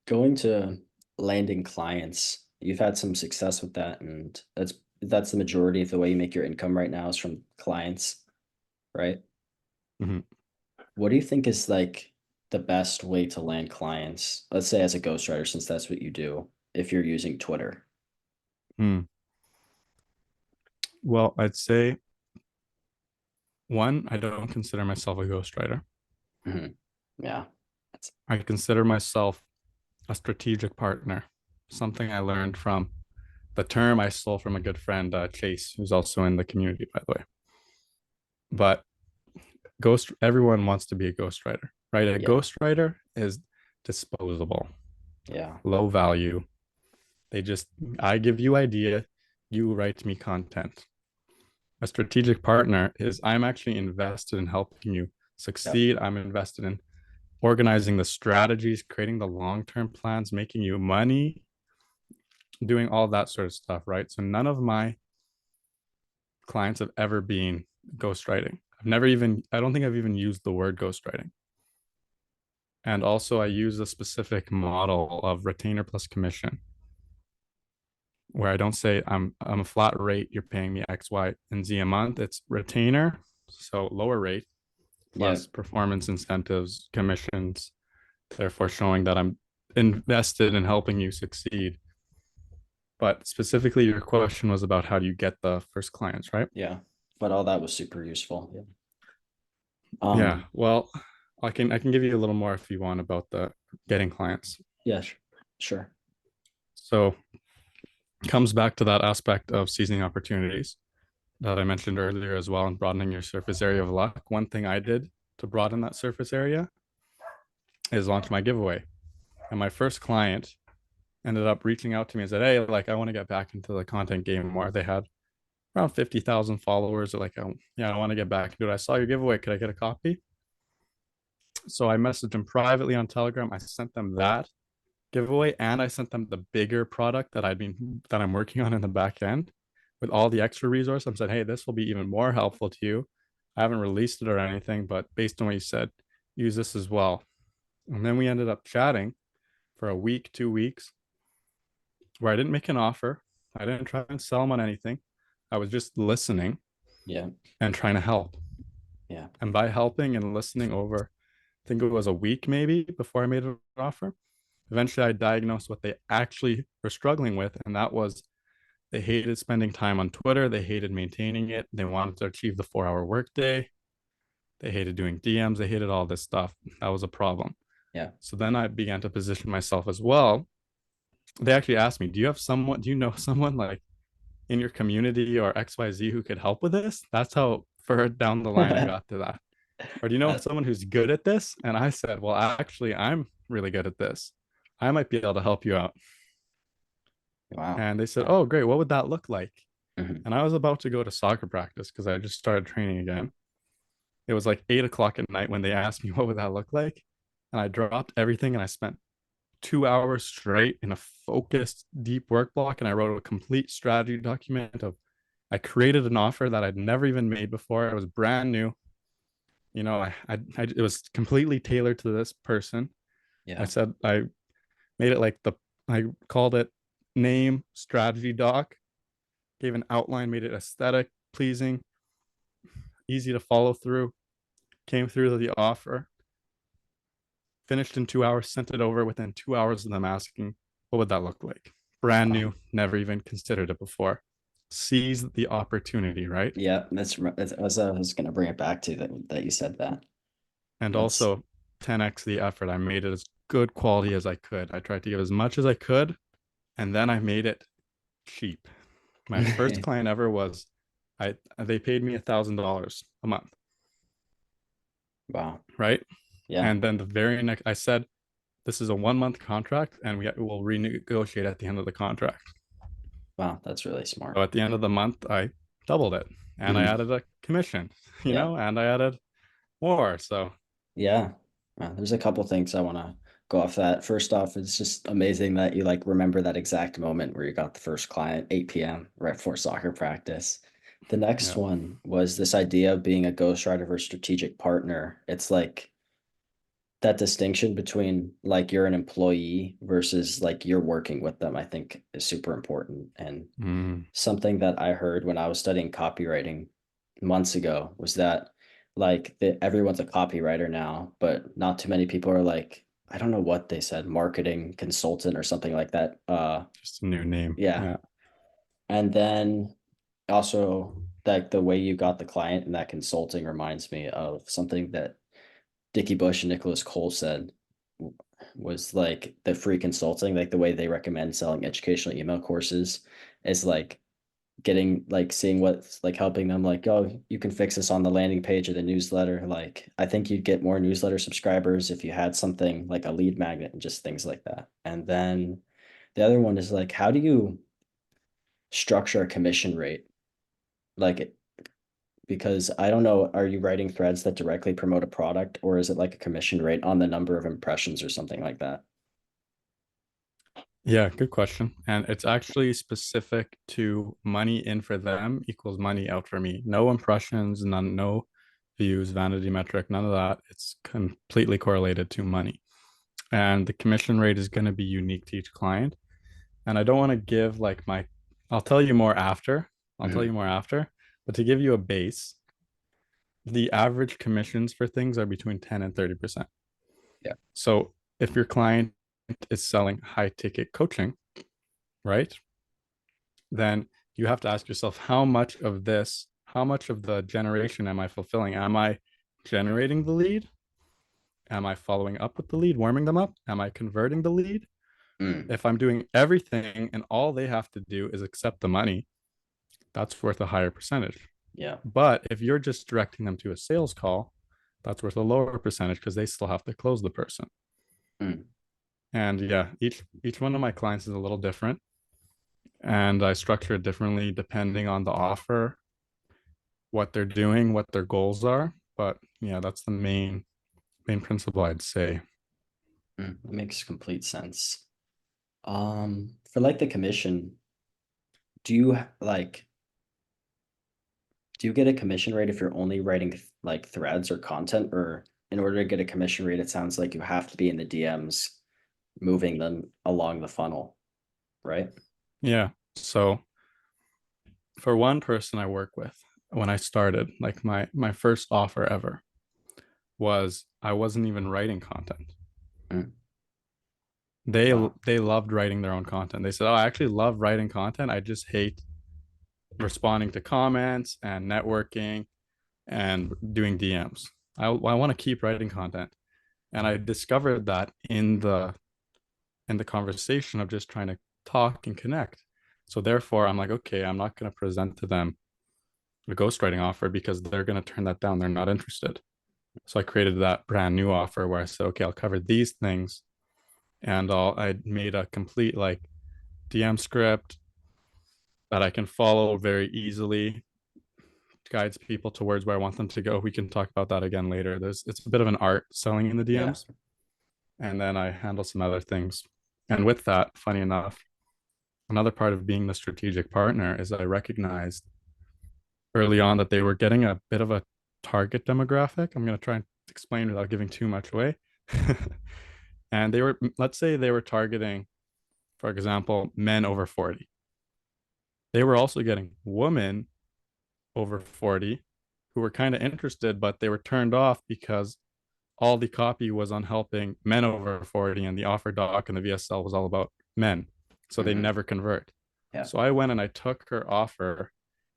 B: Going to landing clients, you've had some success with that, and that's the majority of the way you make your income right now is from clients, right?
A: Mhm.
B: What do you think is like the best way to land clients? Let's say as a ghostwriter, since that's what you do, if you're using Twitter.
A: Hmm. Well, I'd say one, I don't consider myself a ghostwriter.
B: Mhm. Yeah. That's
A: I consider myself a strategic partner, something I learned from the term I stole from a good friend, Chase, who's also in the community, by the way. But everyone wants to be a ghostwriter, right? A
B: yeah.
A: ghostwriter is disposable,
B: Yeah.
A: low value. They just, I give you idea, you write me content. A strategic partner is I'm actually invested in helping you
B: Yep.
A: succeed. I'm invested in organizing the strategies, creating the long-term plans, making you money, doing all that sort of stuff, right? So none of my clients have ever been ghostwriting. I don't think I've even used the word ghostwriting. And also, I use a specific model of retainer plus commission, where I don't say I'm a flat rate. You're paying me X, Y, and Z a month. It's retainer, so lower rate
B: Yeah.
A: plus performance incentives, commissions. Therefore, showing that I'm invested in helping you succeed. But specifically, your question was about how do you get the first clients, right?
B: Yeah. But all that was super useful. Yeah.
A: Yeah.
B: Um,
A: Well, I can give you a little more if you want about the getting clients.
B: yeah, sure.
A: So it comes back to that aspect of seizing opportunities that I mentioned earlier as well and broadening your surface area of luck. One thing I did to broaden that surface area is launch my giveaway. And my first client ended up reaching out to me and said, "Hey, like I want to get back into the content game more." They had around 50,000 followers. They're like, "Oh, yeah, I want to get back into it. I saw your giveaway. Could I get a copy?" So I messaged them privately on Telegram. I sent them that giveaway and I sent them the bigger product that I'm working on in the back end with all the extra resources. I said, "Hey, this will be even more helpful to you. I haven't released it or anything, but based on what you said, use this as well." And then we ended up chatting for a week, 2 weeks, where I didn't make an offer. I didn't try and sell them on anything. I was just listening
B: Yeah.
A: and trying to help.
B: Yeah.
A: And by helping and listening over, I think it was a week maybe before I made an offer, eventually I diagnosed what they actually were struggling with. And that was they hated spending time on Twitter. They hated maintaining it. They wanted to achieve the 4 hour workday. They hated doing DMs. They hated all this stuff. That was a problem.
B: Yeah.
A: So then I began to position myself as well. They actually asked me, do you know someone like in your community or XYZ who could help with this? That's how far down the line I got to that. Or do you know
B: Uh,
A: someone who's good at this? And I said, well, actually, I'm really good at this. I might be able to help you out.
B: wow.
A: And they said,
B: Yeah.
A: oh, great. What would that look like?
B: Mhm.
A: And I was about to go to soccer practice because I just started training again. It was like 8 o'clock at night when they asked me, what would that look like? And I dropped everything and I spent 2 hours straight in a focused, deep work block. And I wrote a complete strategy document of, I created an offer that I'd never even made before. It was brand new. It was completely tailored to this person. I
B: Yeah.
A: said, I made it like I called it name strategy doc, gave an outline, made it aesthetic, pleasing, easy to follow through, came through the offer, finished in 2 hours, sent it over within 2 hours of them asking, what would that look like? Brand
B: Wow.
A: new, never even considered it before. Seize the opportunity, right?
B: Yeah. I was gonna bring it back to that you said that.
A: And
B: That's
A: also 10x the effort. I made it as good quality as I could. I tried to give as much as I could, and then I made it cheap. My first client ever was I they paid me $1,000 a month,
B: wow.
A: right?
B: Yeah.
A: And then the very next I said this is a 1 month contract and we will renegotiate at the end of the contract.
B: Wow. That's really smart.
A: So at the end of the month, I doubled it and I
B: Mhm.
A: added a commission,
B: Yeah.
A: and I added more. So
B: Yeah. There's a couple things I want to go off that. First off, it's just amazing that you like remember that exact moment where you got the first client, 8 p.m. right before soccer practice. The next
A: Yeah.
B: one was this idea of being a ghostwriter versus strategic partner. It's like that distinction between like you're an employee versus like you're working with them, I think is super important. And
A: Mm,
B: something that I heard when I was studying copywriting months ago was that like everyone's a copywriter now, but not too many people are like, I don't know what they said, marketing consultant or something like that.
A: just a new name.
B: Yeah.
A: Yeah.
B: And then also like the way you got the client and that consulting reminds me of something that Dickie Bush and Nicholas Cole said was like the free consulting, like the way they recommend selling educational email courses is like getting like seeing what's like helping them like, oh, you can fix this on the landing page of the newsletter. Like I think you'd get more newsletter subscribers if you had something like a lead magnet and just things like that. And then the other one is like, how do you structure a commission rate? Like because I don't know, are you writing threads that directly promote a product or is it like a commission rate on the number of impressions or something like that?
A: Yeah, good question. And it's actually specific to money in for them equals money out for me. No impressions, none, no views, vanity metric, none of that. It's completely correlated to money. And the commission rate is going to be unique to each client. And I don't want to give like my, I'll tell you more after. I'll tell you
B: Mhm.
A: more after. But to give you a base, the average commissions for things are between 10 and 30%.
B: Yeah.
A: So if your client is selling high ticket coaching, right? Then you have to ask yourself how much of this, how much of the generation am I fulfilling? Am I generating the lead? Am I following up with the lead, warming them up? Am I converting the lead?
B: Mm.
A: If I'm doing everything and all they have to do is accept the money, that's worth a higher percentage.
B: Yeah.
A: But if you're just directing them to a sales call, that's worth a lower percentage because they still have to close the person.
B: Mm.
A: And yeah, each one of my clients is a little different, and I structure it differently depending on the offer, what they're doing, what their goals are. But yeah, that's the main principle I'd say.
B: Mm. It makes complete sense. For like the commission, do you like do you get a commission rate if you're only writing like threads or content, or in order to get a commission rate, it sounds like you have to be in the DMs moving them along the funnel, right?
A: Yeah. So for one person I work with, when I started, like my first offer ever was I wasn't even writing content.
B: Mm.
A: They
B: Wow.
A: they loved writing their own content. They said, "Oh, I actually love writing content. I just hate responding to comments and networking and doing DMs. I want to keep writing content." And I discovered that in the conversation of just trying to talk and connect. So therefore, I'm like, okay, I'm not going to present to them a ghostwriting offer because they're going to turn that down. They're not interested. So I created that brand new offer where I said, okay, I'll cover these things, and I made a complete like DM script that I can follow very easily, guides people towards where I want them to go. We can talk about that again later. It's a bit of an art selling in the
B: Yeah.
A: DMs, and then I handle some other things. And with that, funny enough, another part of being the strategic partner is I recognized early on that they were getting a bit of a target demographic. I'm going to try and explain without giving too much away. And they were, let's say they were targeting, for example, men over 40. They were also getting women over 40 who were kind of interested, but they were turned off because all the copy was on helping men over 40 and the offer doc and the VSL was all about men. So they
B: Hmm.
A: never convert.
B: Yeah.
A: So I went and I took her offer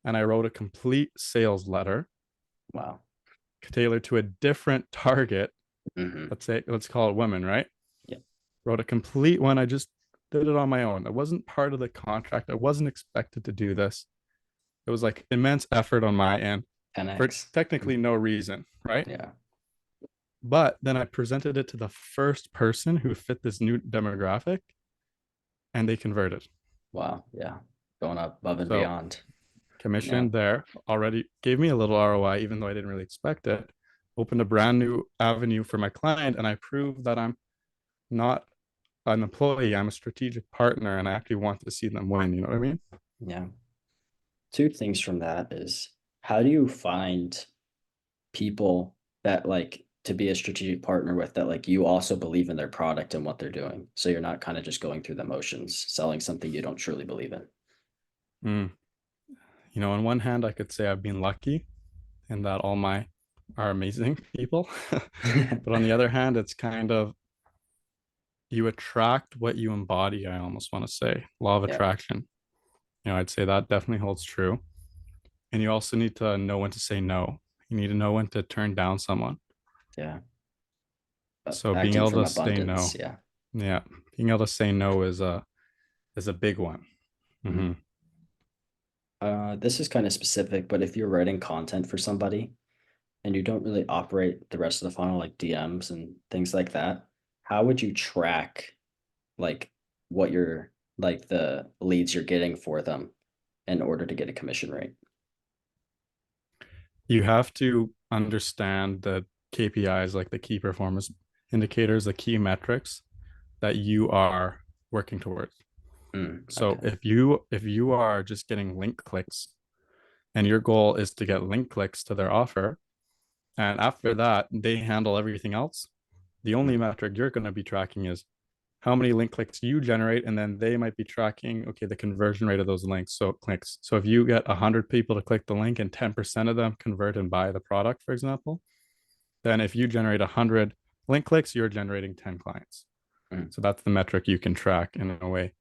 A: and I wrote a complete sales letter
B: Wow.
A: tailored to a different target.
B: Hmm.
A: Let's call it women, right?
B: Yeah.
A: Wrote a complete one. I just did it on my own. It wasn't part of the contract. I wasn't expected to do this. It was like immense effort on my end for
B: 10x.
A: technically no reason, right?
B: Yeah.
A: But then I presented it to the first person who fit this new demographic and they converted.
B: Wow. Yeah. Going up above and
A: So
B: beyond. Yeah.
A: commission there already gave me a little ROI, even though I didn't really expect it. Opened a brand new avenue for my client, and I proved that I'm not an employee. I'm a strategic partner and I actually want to see them win. You know what I mean?
B: Yeah. Two things from that is how do you find people that like to be a strategic partner with that like you also believe in their product and what they're doing. So you're not kind of just going through the motions, selling something you don't truly believe
A: Mm. On one hand, I could say I've been lucky in that all my are amazing people.
B: in.
A: But on the other hand, it's kind of you attract what you embody, I almost want to say. Law of
B: Yeah.
A: attraction. I'd say that definitely holds true. And you also need to know when to say no. You need to know when to turn down someone.
B: Yeah.
A: So being
B: Acting
A: able
B: from
A: to say
B: abundance.
A: no,
B: Yeah.
A: yeah, being able to say no is a big one.
B: Mm.
A: Hmm.
B: This is kind of specific, but if you're writing content for somebody and you don't really operate the rest of the funnel like DMs and things like that, how would you track like what you're like the leads you're getting for them in order to get a commission rate?
A: You have to understand the KPIs, like the key performance indicators, the key metrics that you are working towards. So
B: Okay.
A: if you are just getting link clicks and your goal is to get link clicks to their offer, and after that they handle everything else, the only
B: Mm,
A: metric you're going to be tracking is how many link clicks you generate, and then they might be tracking, okay, the conversion rate of those links, so clicks. So if you get 100 people to click the link and 10% of them convert and buy the product, for example, then if you generate 100 link clicks, you're generating 10 clients.
B: mm.
A: So that's the metric you can track in a way.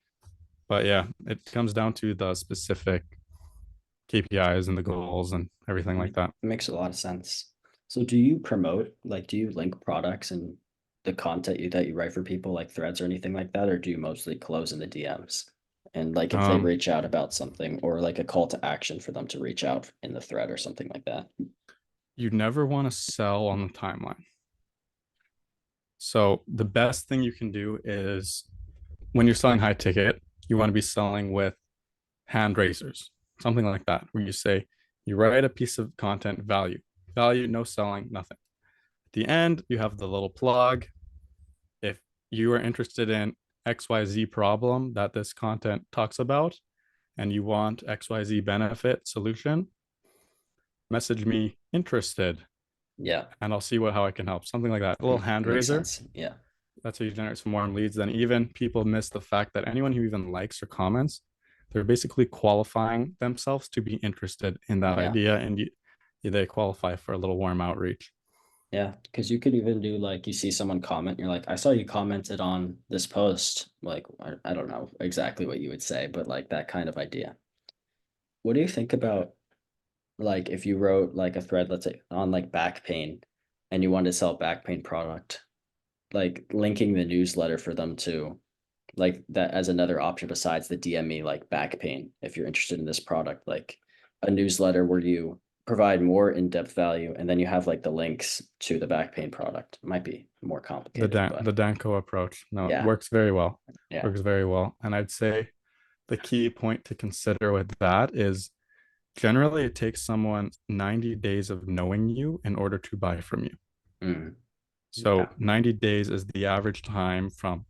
A: But yeah, it comes down to the specific KPIs and the goals and everything like
B: It
A: that.
B: makes a lot of sense. So do you promote, like, do you link products and the content that you write for people like threads or anything like that? Or do you mostly close in the DMs? And like if they
A: um
B: reach out about something or like a call to action for them to reach out in the thread or something like that.
A: you never want to sell on the timeline. So the best thing you can do is when you're selling high ticket, you want to be selling with hand raisers, something like that, where you say you write a piece of content, value, no selling, nothing. At the end, you have the little plug. If you are interested in XYZ problem that this content talks about and you want XYZ benefit solution, message me interested
B: Yeah.
A: and I'll see how I can help. Something like that. A little hand
B: Makes
A: raiser.
B: sense. Yeah.
A: That's how you generate some warm leads. Then even people miss the fact that anyone who even likes or comments, they're basically qualifying themselves to be interested in that
B: Yeah.
A: idea, and they qualify for a little warm outreach.
B: Yeah. Because you could even do like you see someone comment, you're like, I saw you commented on this post. Like, I don't know exactly what you would say, but like that kind of idea. What do you think about like if you wrote like a thread, let's say on like back pain and you wanted to sell a back pain product, like linking the newsletter for them to like that as another option besides the DME like back pain if you're interested in this product, like a newsletter where you provide more in-depth value and then you have like the links to the back pain product. It might be more
A: The
B: complicated,
A: Dan
B: but
A: the Danco approach, no, it
B: yeah,
A: works very well.
B: yeah.
A: Works very well, and I'd say the key point to consider with that is generally it takes someone 90 days of knowing you in order to buy from you.
B: Mm,
A: So
B: yeah,
A: 90 days is the average time from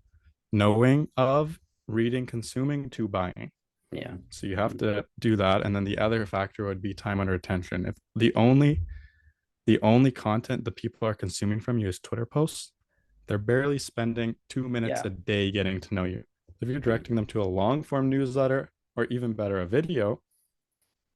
A: knowing of, reading, consuming to buying.
B: yeah,
A: So you have to do that. And then the other factor would be time under attention. If the only content that people are consuming from you is Twitter posts, they're barely spending 2 minutes
B: yeah,
A: a day getting to know you. If you're
B: mm,
A: directing them to a long form newsletter or even better, a video,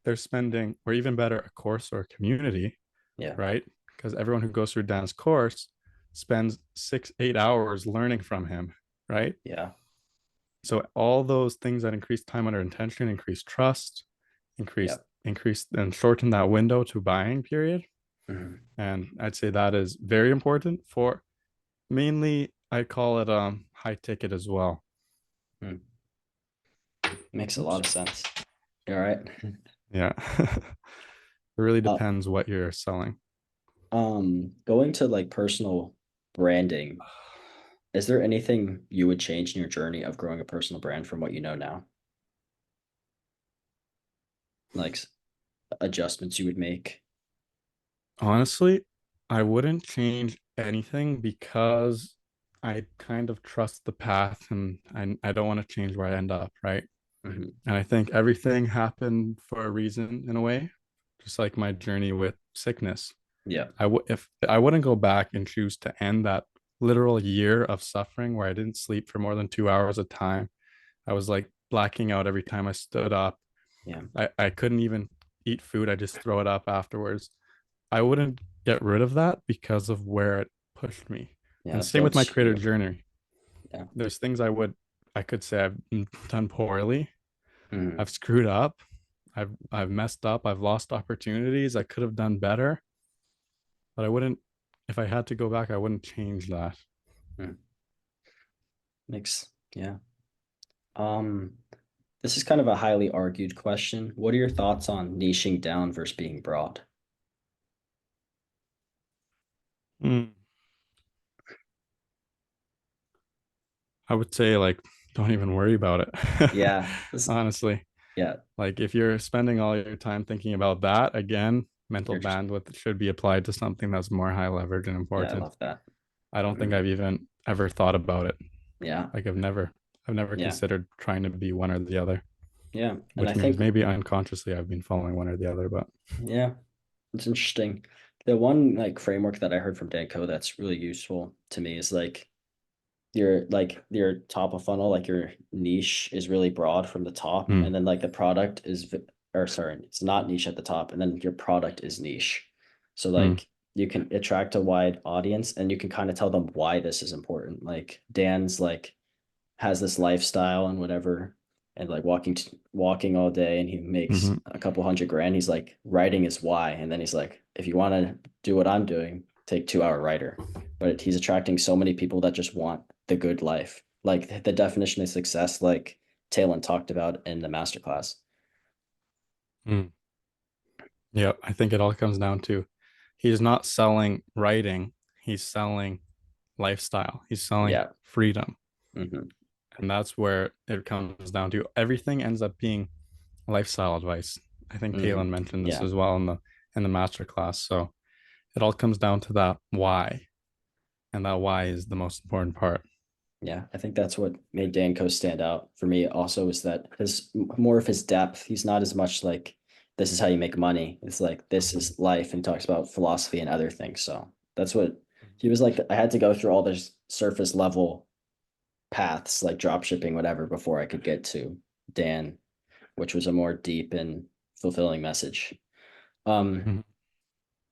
A: they're spending, or even better, a course or a community,
B: yeah,
A: right? Because everyone who goes through Dan's course spends 6, 8 hours learning from him, right?
B: yeah,
A: So all those things that increase time under intention, increase trust,
B: yeah.
A: increase and shorten that window to buying period.
B: Mhm.
A: And I'd say that is very important for mainly I call it high ticket as well.
B: Mm. Makes a lot
A: Oops.
B: of sense. You all right?
A: Yeah. It really
B: Uh,
A: depends what you're selling.
B: going to like personal branding, is there anything you would change in your journey of growing a personal brand from what you know now? Like adjustments you would make?
A: Honestly, I wouldn't change anything because I kind of trust the path and I don't want to change where I end up, right?
B: Hmm.
A: And I think everything happened for a reason in a way, just like my journey with sickness.
B: Yeah.
A: If I wouldn't go back and choose to end that literal year of suffering where I didn't sleep for more than 2 hours a time. I was like blacking out every time I stood up.
B: Yeah.
A: I couldn't even eat food. I just throw it up afterwards. I wouldn't get rid of that because of where it pushed me.
B: Yeah.
A: And
B: It
A: same with my
B: builds
A: creator
B: you.
A: journey.
B: Yeah.
A: There's things I could say I've done poorly.
B: Hmm.
A: I've screwed up. I've messed up. I've lost opportunities. I could have done better, but I wouldn't if I had to go back, I wouldn't change that.
B: Makes, yeah. Um, this is kind of a highly argued question. What are your thoughts on niching down versus being broad?
A: Mm. I would say like don't even worry about it.
B: Yeah. This,
A: Honestly.
B: yeah.
A: Like if you're spending all your time thinking about that, again, mental
B: You're just,
A: bandwidth should be applied to something that's more high leverage and
B: yeah, I
A: important.
B: love that.
A: I don't think
B: Mhm.
A: I've even ever thought about it.
B: Yeah.
A: Like I've never
B: Yeah.
A: considered trying to be one or the other,
B: Yeah. And I
A: which means
B: think,
A: maybe unconsciously I've been following one or the other, but
B: yeah, it's interesting. The one like framework that I heard from Danco that's really useful to me is your top of funnel, like your niche is really broad from the top,
A: mm,
B: and then like the product is or sorry, it's not niche at the top, and then your product is niche. So
A: mm,
B: like you can attract a wide audience and you can kind of tell them why this is important. Like Dan's like has this lifestyle and whatever, and like walking all day, and he makes
A: mm-hmm,
B: a couple hundred grand. He's like writing is why, and then he's like, if you want to do what I'm doing, take 2 hour writer. But he's attracting so many people that just want the good life, like the definition of success, like Talon talked about in the masterclass.
A: mm. Yeah, I think it all comes down to he's not selling writing, he's selling lifestyle, he's selling
B: Yeah.
A: freedom.
B: Hmm.
A: And that's where it comes down to. Everything ends up being lifestyle advice. I think
B: Hmm.
A: Talon mentioned this
B: Yeah.
A: as well in the master class. So it all comes down to that why, and that why is the most important part.
B: Yeah, I think that's what made Danco stand out for me also is that his more of his depth. He's not as much like this is how you make money. It's like this is life, and he talks about philosophy and other things. So that's what he was like. I had to go through all this surface level paths like drop shipping, whatever, before I could get to Dan, which was a more deep and fulfilling message. Um,
A: Mhm.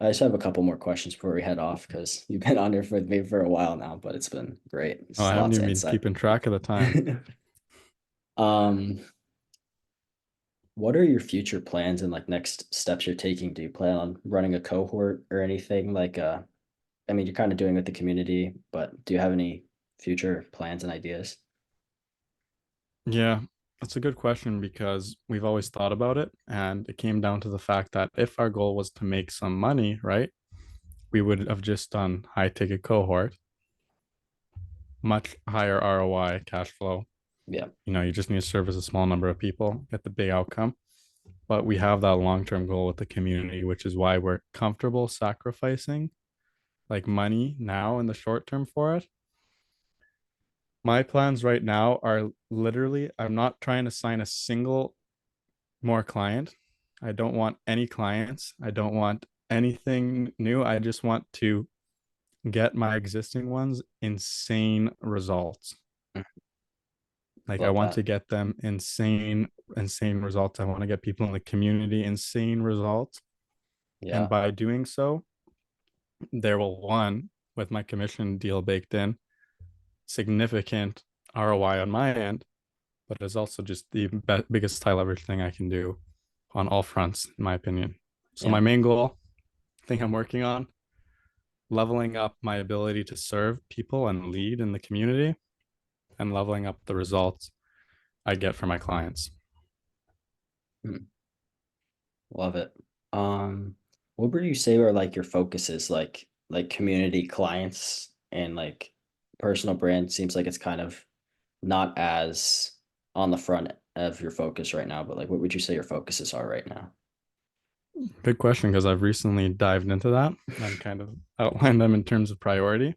B: I just have a couple more questions before we head off because you've been on here with me for a while now, but it's been great.
A: Oh,
B: It's
A: I haven't
B: lots of
A: even been
B: insight.
A: keeping track of the time.
B: Um, what are your future plans and like next steps you're taking? Do you plan on running a cohort or anything? Like I mean, you're kind of doing with the community, but do you have any future plans and ideas?
A: Yeah, that's a good question because we've always thought about it. And it came down to the fact that if our goal was to make some money, right, we would have just done high ticket cohort, much higher ROI cash flow.
B: Yeah.
A: You just need to service a small number of people, get the big outcome. But we have that long-term goal with the community, which is why we're comfortable sacrificing like money now in the short term for it. My plans right now are literally, I'm not trying to sign a single more client. I don't want any clients. I don't want anything new. I just want to get my existing ones insane results.
B: Mm.
A: Like I
B: Love
A: want
B: that.
A: to get them insane results. I want to get people in the community insane results. And
B: Yeah.
A: by doing so, there will one with my commission deal baked in, significant ROI on my end, but it's also just the biggest high leverage thing I can do on all fronts, in my opinion. So
B: Yeah.
A: my main goal, thing I'm working on, leveling up my ability to serve people and lead in the community, and leveling up the results I get for my clients.
B: Mm. Love it. What would you say are like your focuses, like community clients and like personal brand seems like it's kind of not as on the front of your focus right now, but like what would you say your focuses are right now?
A: Good question because I've recently dived into that and kind of outlined them in terms of priority.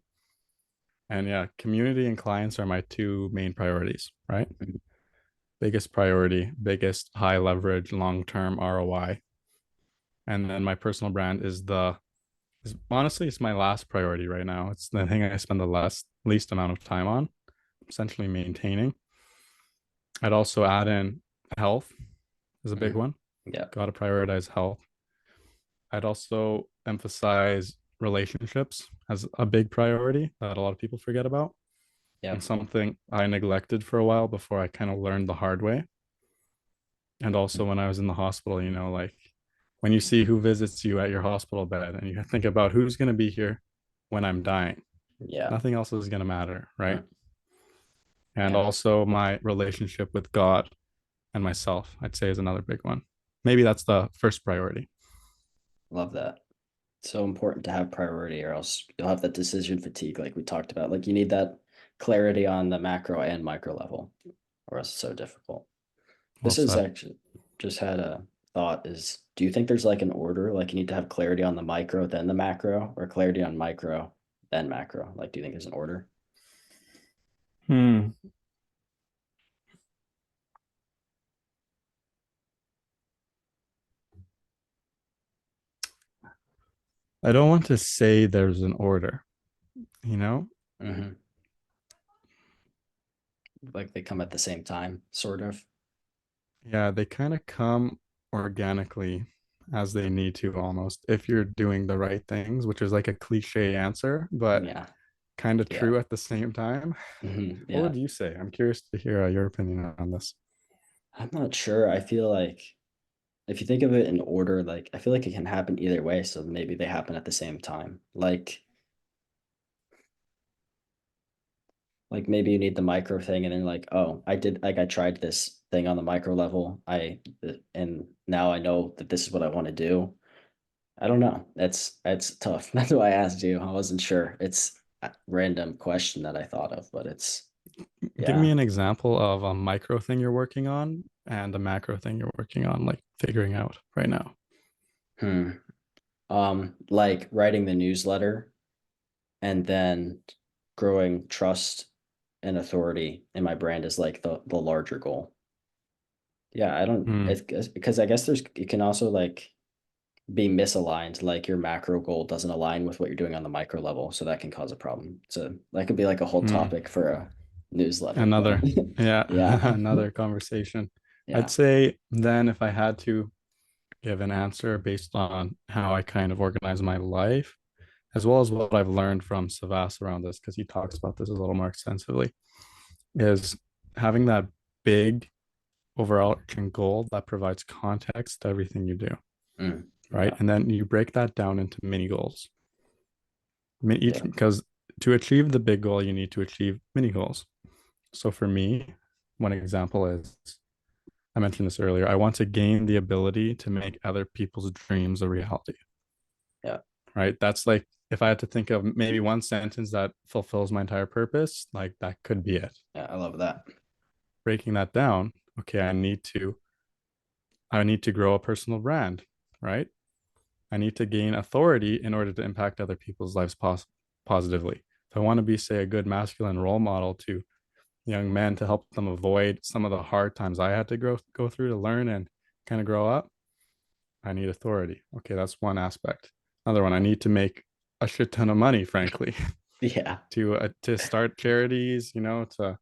A: And yeah, community and clients are my two main priorities, right?
B: Mhm.
A: Biggest priority, biggest high leverage, long-term ROI. And then my personal brand is honestly it's my last priority right now. It's the thing I spend the least amount of time on, essentially maintaining. I'd also add in health is a big
B: Mhm.
A: one.
B: Yep.
A: Got to prioritize health. I'd also emphasize relationships as a big priority that a lot of people forget about, and
B: Yep.
A: something I neglected for a while before I kind of learned the hard way. And also when I was in the hospital, like when you see who visits you at your hospital bed and you think about who's going to be here when I'm dying,
B: Yeah.
A: nothing else is going to matter, right?
B: Mm.
A: And
B: Yeah.
A: also my relationship with God and myself, I'd say is another big one. Maybe that's the first priority.
B: Love that. So important to have priority, or else you'll have that decision fatigue, like we talked about. Like you need that clarity on the macro and micro level, or else it's so difficult.
A: Well
B: This is
A: said.
B: actually just had a thought is do you think there's like an order? Like you need to have clarity on the micro, then the macro, or clarity on micro, then macro? Like, do you think there's an order?
A: Hmm. I don't want to say there's an order, you know?
B: Hmm. Like they come at the same time, sort of.
A: Yeah, they kind of come organically as they need to almost if you're doing the right things, which is like a cliche answer, but
B: Yeah.
A: kind of
B: Yeah.
A: true at the same time. What
B: Yeah.
A: would you say? I'm curious to hear your opinion on this.
B: I'm not sure. I feel like if you think of it in order, like I feel like it can happen either way. So maybe they happen at the same time. Like maybe you need the micro thing, and then like, oh, I tried this thing on the micro level. And now I know that this is what I want to do. I don't know. That's tough. That's why I asked you. I wasn't sure. It's a random question that I thought of, but it's
A: Give me
B: yeah.
A: an example of a micro thing you're working on and a macro thing you're working on, like figuring out right now.
B: Hmm. Like writing the newsletter and then growing trust and authority in my brand is like the larger goal. Yeah, I don't
A: Hmm.
B: it's because I guess there's it can also like be misaligned, like your macro goal doesn't align with what you're doing on the micro level, so that can cause a problem. So that could be like a whole
A: Hmm.
B: topic for a newsletter, but
A: Another, yeah,
B: yeah.
A: another conversation. I'd
B: Yeah.
A: say then if I had to give an answer based on how I kind of organize my life, as well as what I've learned from Savas around this, because he talks about this a little more extensively, is having that big overarching goal that provides context to everything you do, right?
B: Yeah.
A: And then you break that down into mini goals. Each
B: Yeah.
A: because to achieve the big goal, you need to achieve mini goals. So for me, one example is I mentioned this earlier. I want to gain the ability to make other people's dreams a reality,
B: Yeah.
A: right? That's like if I had to think of maybe one sentence that fulfills my entire purpose, like that could be it.
B: Yeah. I love that.
A: Breaking that down, okay, I need to grow a personal brand, right? I need to gain authority in order to impact other people's lives positively. If I want to be, say, a good masculine role model to young men to help them avoid some of the hard times I had to go through to learn and kind of grow up, I need authority. Okay, that's one aspect. Another one, I need to make a shit ton of money, frankly,
B: Yeah.
A: to start charities, to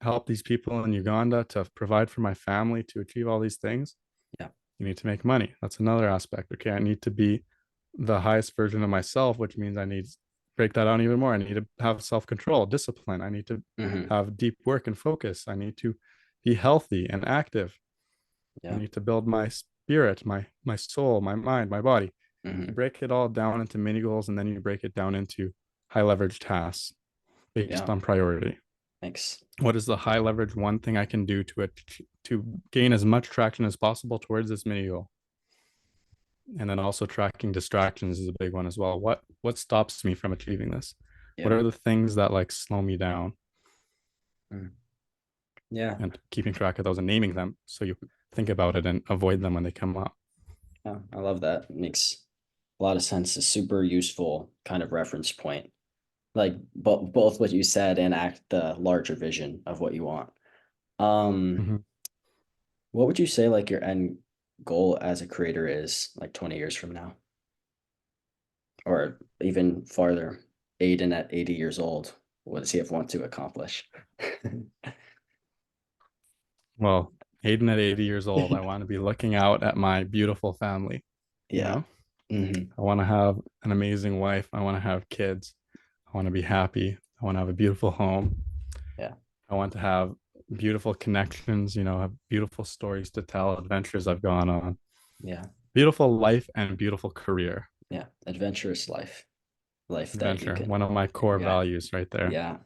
A: help these people in Uganda, to provide for my family, to achieve all these things.
B: Yeah.
A: You need to make money. That's another aspect. Okay, I need to be the highest version of myself, which means I need to break that down even more. I need to have self-control, discipline. I need to
B: Hmm.
A: have deep work and focus. I need to be healthy and active. I
B: Yeah.
A: need to build my spirit, my soul, my mind, my body. You
B: Hmm.
A: break it all down into mini goals, and then you break it down into high leverage tasks based
B: Yeah.
A: on priority.
B: Thanks.
A: What is the high leverage one thing I can do to gain as much traction as possible towards this mini goal? And then also tracking distractions is a big one as well. What stops me from achieving this? What
B: Yeah.
A: are the things that like slow me down?
B: Mm. Yeah.
A: And keeping track of those and naming them so you think about it and avoid them when they come up.
B: Yeah. I love that. It makes a lot of sense. A super useful kind of reference point. like both what you said and act the larger vision of what you want. Um,
A: Mhm.
B: what would you say like your end goal as a creator is like 20 years from now? Or even farther, Aiden at 80 years old, what does he have want to accomplish?
A: Well, Aiden at 80 years old, I want to be looking out at my beautiful family, you
B: Yeah.
A: know?
B: Hmm.
A: I want to have an amazing wife. I want to have kids. I want to be happy. I want to have a beautiful home.
B: Yeah.
A: I want to have beautiful connections, have beautiful stories to tell, adventures I've gone on,
B: Yeah.
A: beautiful life and beautiful career.
B: Yeah. Adventurous life. Life that you
A: Adventure,
B: can.
A: one of my core
B: Yeah.
A: values right there.
B: Yeah.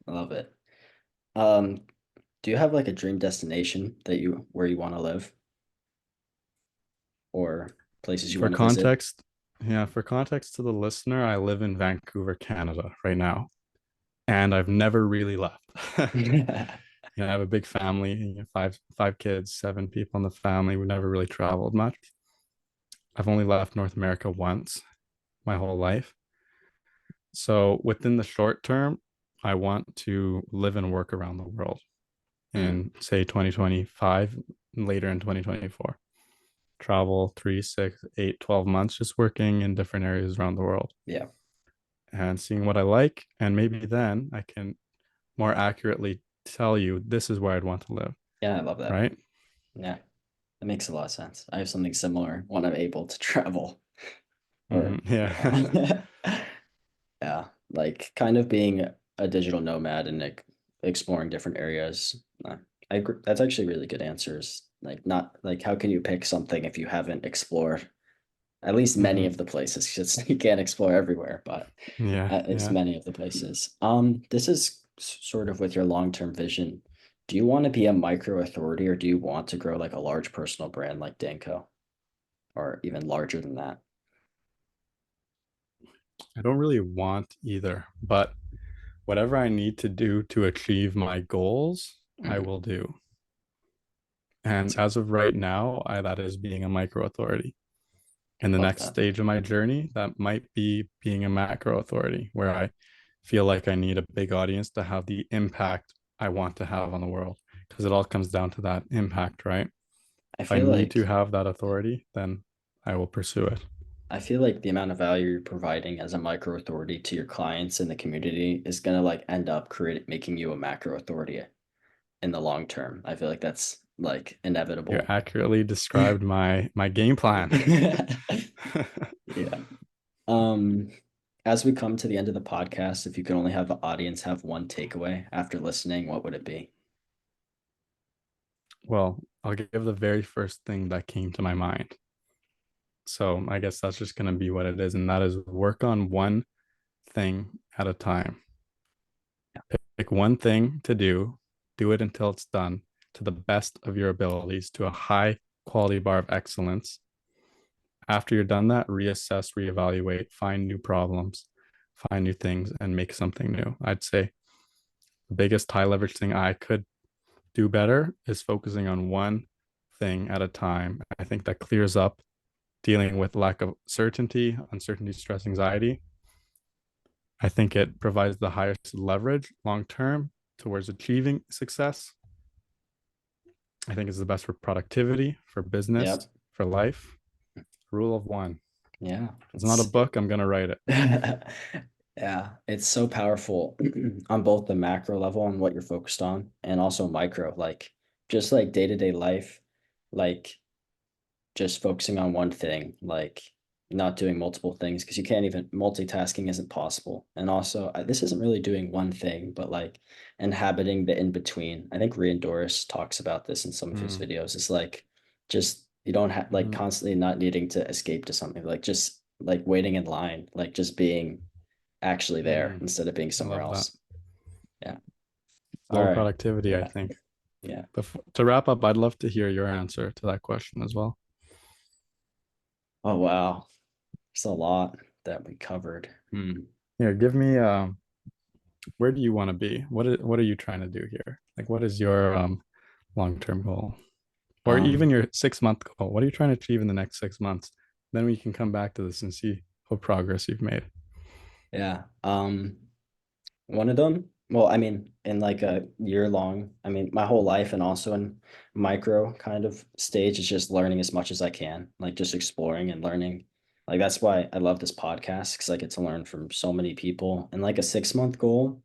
B: I love it. Um, do you have like a dream destination that you where you want to live or places you
A: For
B: want to visit?
A: context, yeah, for context to the listener, I live in Vancouver, Canada right now, and I've never really left. I have a big family, five kids, seven people in the family. We've never really traveled much. I've only left North America once my whole life. So within the short term, I want to live and work around the world
B: Mm,
A: in say 2025, later in 2024. Travel 3, 6, 8, 12 months, just working in different areas around the world
B: yeah.
A: and seeing what I like. And maybe then I can more accurately tell you this is where I'd want to live,
B: Yeah, I love that.
A: right?
B: Yeah, that makes a lot of sense. I have something similar when I'm able to travel or
A: Yeah.
B: yeah. Yeah, like kind of being a digital nomad and like exploring different areas. I agree. That's actually really good answers. Like not like how can you pick something if you haven't explored at least many
A: Hmm.
B: of the places? Because you can't explore everywhere, but
A: Yeah.
B: at least
A: Yeah.
B: many of the places. This is sort of with your long-term vision. Do you want to be a micro authority or do you want to grow like a large personal brand like Danco or even larger than that?
A: I don't really want either, but whatever I need to do to achieve my goals, I
B: Mm,
A: will do. And
B: that's
A: as of right now, that is being a micro authority. In the
B: love
A: next
B: that.
A: stage of my journey, that might be being a macro authority, where I feel like I need a big audience to have the impact I want to have on the world. Because it all comes down to that impact, right?
B: I
A: If I
B: feel
A: need to
B: like
A: have that authority, then I will pursue it.
B: I feel like the amount of value you're providing as a micro authority to your clients in the community is gonna like end up creating making you a macro authority in the long term. I feel like that's like
A: You
B: inevitable.
A: accurately described my game plan.
B: Yeah. Um, as we come to the end of the podcast, if you could only have the audience have one takeaway after listening, what would it be?
A: Well, I'll give the very first thing that came to my mind. So I guess that's just going to be what it is. And that is work on one thing at a time. Pick one thing to do it until it's done to the best of your abilities, to a high quality bar of excellence. After you're done that, reassess, reevaluate, find new problems, find new things, and make something new. I'd say the biggest high leverage thing I could do better is focusing on one thing at a time. I think that clears up dealing with lack of certainty, uncertainty, stress, anxiety. I think it provides the highest leverage long term towards achieving success. I think it's the best for productivity, for business,
B: Yep.
A: for life. Rule of one.
B: Yeah.
A: It's not a
B: It's
A: book. I'm going to write it.
B: yeah, it's so powerful on both the macro level and what you're focused on, and also micro, like just like day-to-day life, like just focusing on one thing, like not doing multiple things because you can't even multitasking isn't possible. And also, this isn't really doing one thing, but like inhabiting the in between. I think Rian Doris talks about this in some of his
A: Mm-hmm.
B: videos. It's like just you don't have like constantly not needing to escape to something, like just like waiting in line, like just being actually there
A: Mm-hmm.
B: instead of being
A: I
B: somewhere
A: love that.
B: else. Yeah. All
A: Low
B: right.
A: productivity, I
B: Yeah.
A: think.
B: Yeah.
A: But to wrap up, I'd love to hear your answer to that question as well.
B: Oh wow. It's a lot that we covered. Hmm.
A: Here, give me where do you want to be? What are you trying to do here? Like what is your long-term goal? Or even
B: Um,
A: your 6 month goal? What are you trying to achieve in the next 6 months? Then we can come back to this and see what progress you've made.
B: yeah. One of them, well, I mean, in like a year long, I mean, my whole life and also in micro kind of stage is just learning as much as I can, like just exploring and learning. Like that's why I love this podcast because I get to learn from so many people. And like a 6 month goal,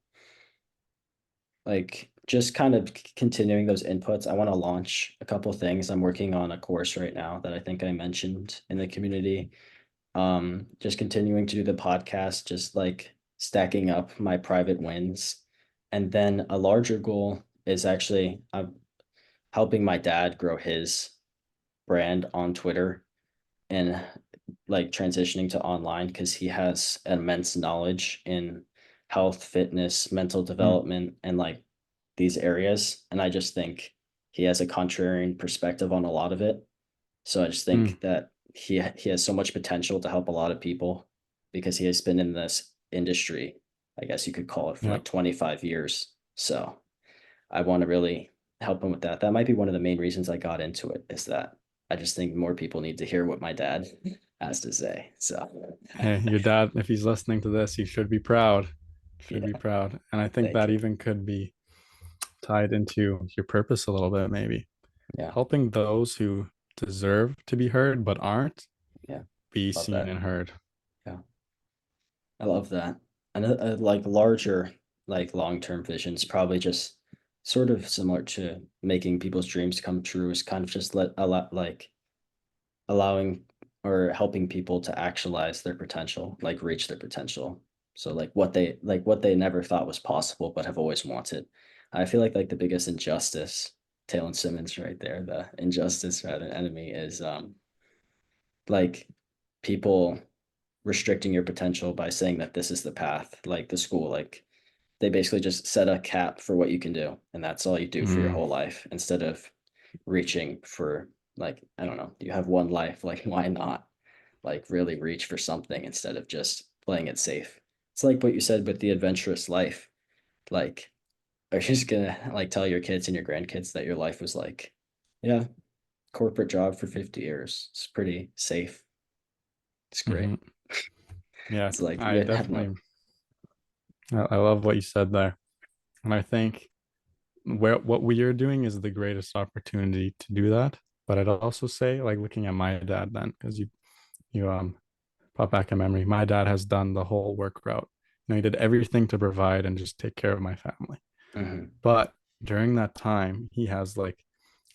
B: like just kind of continuing those inputs. I want to launch a couple things. I'm working on a course right now that I think I mentioned in the community. Just continuing to do the podcast, just like stacking up my private wins. And then a larger goal is actually I'm helping my dad grow his brand on Twitter and like transitioning to online because he has immense knowledge in health, fitness, mental
A: Mm,
B: development, and like these areas. And I just think he has a contrarian perspective on a lot of it. So I just
A: mm,
B: think that he has so much potential to help a lot of people because he has been in this industry, I guess you could call it, for
A: yeah.
B: like 25 years. So I want to really help him with that. That might be one of the main reasons I got into it is that I just think more people need to hear what my dad has to say. So
A: Hey, your dad, if he's listening to this, he should be proud. Should be
B: yeah,
A: proud. And I think
B: thank
A: that
B: you.
A: even could be tied into your purpose a little bit, maybe.
B: Yeah,
A: Helping those who deserve to be heard but aren't
B: yeah,
A: be
B: love
A: seen
B: that.
A: and heard.
B: Yeah, I love that. And like larger, like long-term visions, probably just sort of similar to making people's dreams come true is kind of just let a lot like allowing or helping people to actualize their potential, like reach their potential. So like what they never thought was possible but have always wanted. I feel like the biggest injustice, Taylor Simmons right there, the injustice rather than enemy is like people restricting your potential by saying that this is the path, like the school, like they basically just set a cap for what you can do, and that's all you do for your
A: Mm,
B: whole life instead of reaching for like, I don't know, you have one life, like why not like really reach for something instead of just playing it safe? It's like what you said with the adventurous life. Like, are you just gonna like tell your kids and your grandkids that your life was like, yeah, corporate job for 50 years? It's pretty safe. It's great.
A: hmm. Yeah,
B: It's like
A: I
B: you have no.
A: definitely, I love what you said there. And I think where what we are doing is the greatest opportunity to do that. But I'd also say, like looking at my dad then, because you pop back in memory, my dad has done the whole work route. He did everything to provide and just take care of my family.
B: Mhm.
A: But during that time, he has like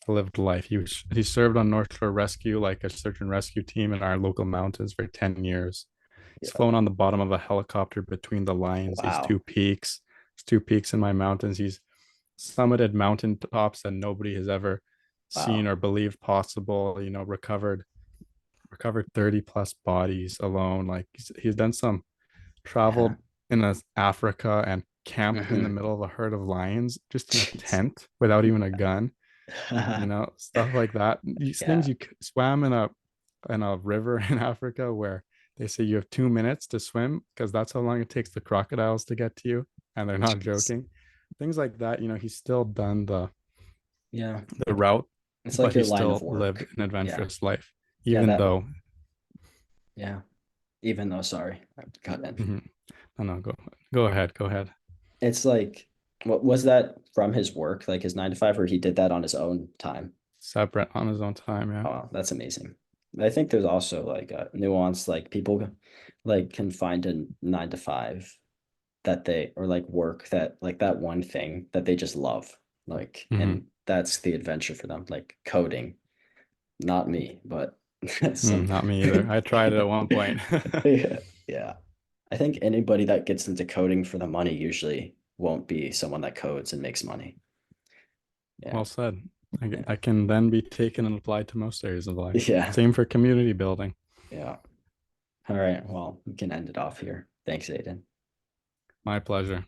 A: lived life. He served on North Shore Rescue, like a search and rescue team in our local mountains for 10 years. He's
B: Yeah.
A: flown on the bottom of a helicopter between the lines, these
B: Wow.
A: two peaks in my mountains. He's summited mountain tops that nobody has ever seen
B: Wow.
A: or believed possible, recovered 30 plus bodies alone. Like he's done some
B: Yeah.
A: traveled in Africa and camped in the
B: Mhm.
A: middle of a herd of lions just in a
B: Jeez.
A: tent without even a gun, stuff like that. These things
B: Yeah.
A: you swam in a river in Africa where they say you have 2 minutes to swim because that's how long it takes the crocodiles to get to you, and they're not
B: Jeez.
A: joking. Things like that, he's still done
B: Yeah.
A: the route,
B: It's like
A: but
B: your
A: he
B: line of
A: still lived
B: work.
A: an
B: Yeah.
A: adventurous life,
B: Yeah,
A: even though.
B: yeah. Even though, sorry, I cut in.
A: Mhm. No, no, go ahead, go ahead.
B: It's like, what was that from his work, like his 9 to 5, or he did that on his own time?
A: Separate on his own time, yeah.
B: Oh, wow, that's amazing. I think there's also like a nuance, like people like can find a 9 to 5 that they or like work that like that one thing that they just love. Like,
A: Hmm.
B: and that's the adventure for them, like coding. Not me, but some
A: Not me either. I tried it at one point.
B: yeah. Yeah. I think anybody that gets into coding for the money usually won't be someone that codes and makes money. Yeah.
A: Well said.
B: Yeah.
A: I can then be taken and applied to most areas of life.
B: Yeah.
A: Same for community building.
B: Yeah. All right. Well, we can end it off here. Thanks, Aiden.
A: My pleasure.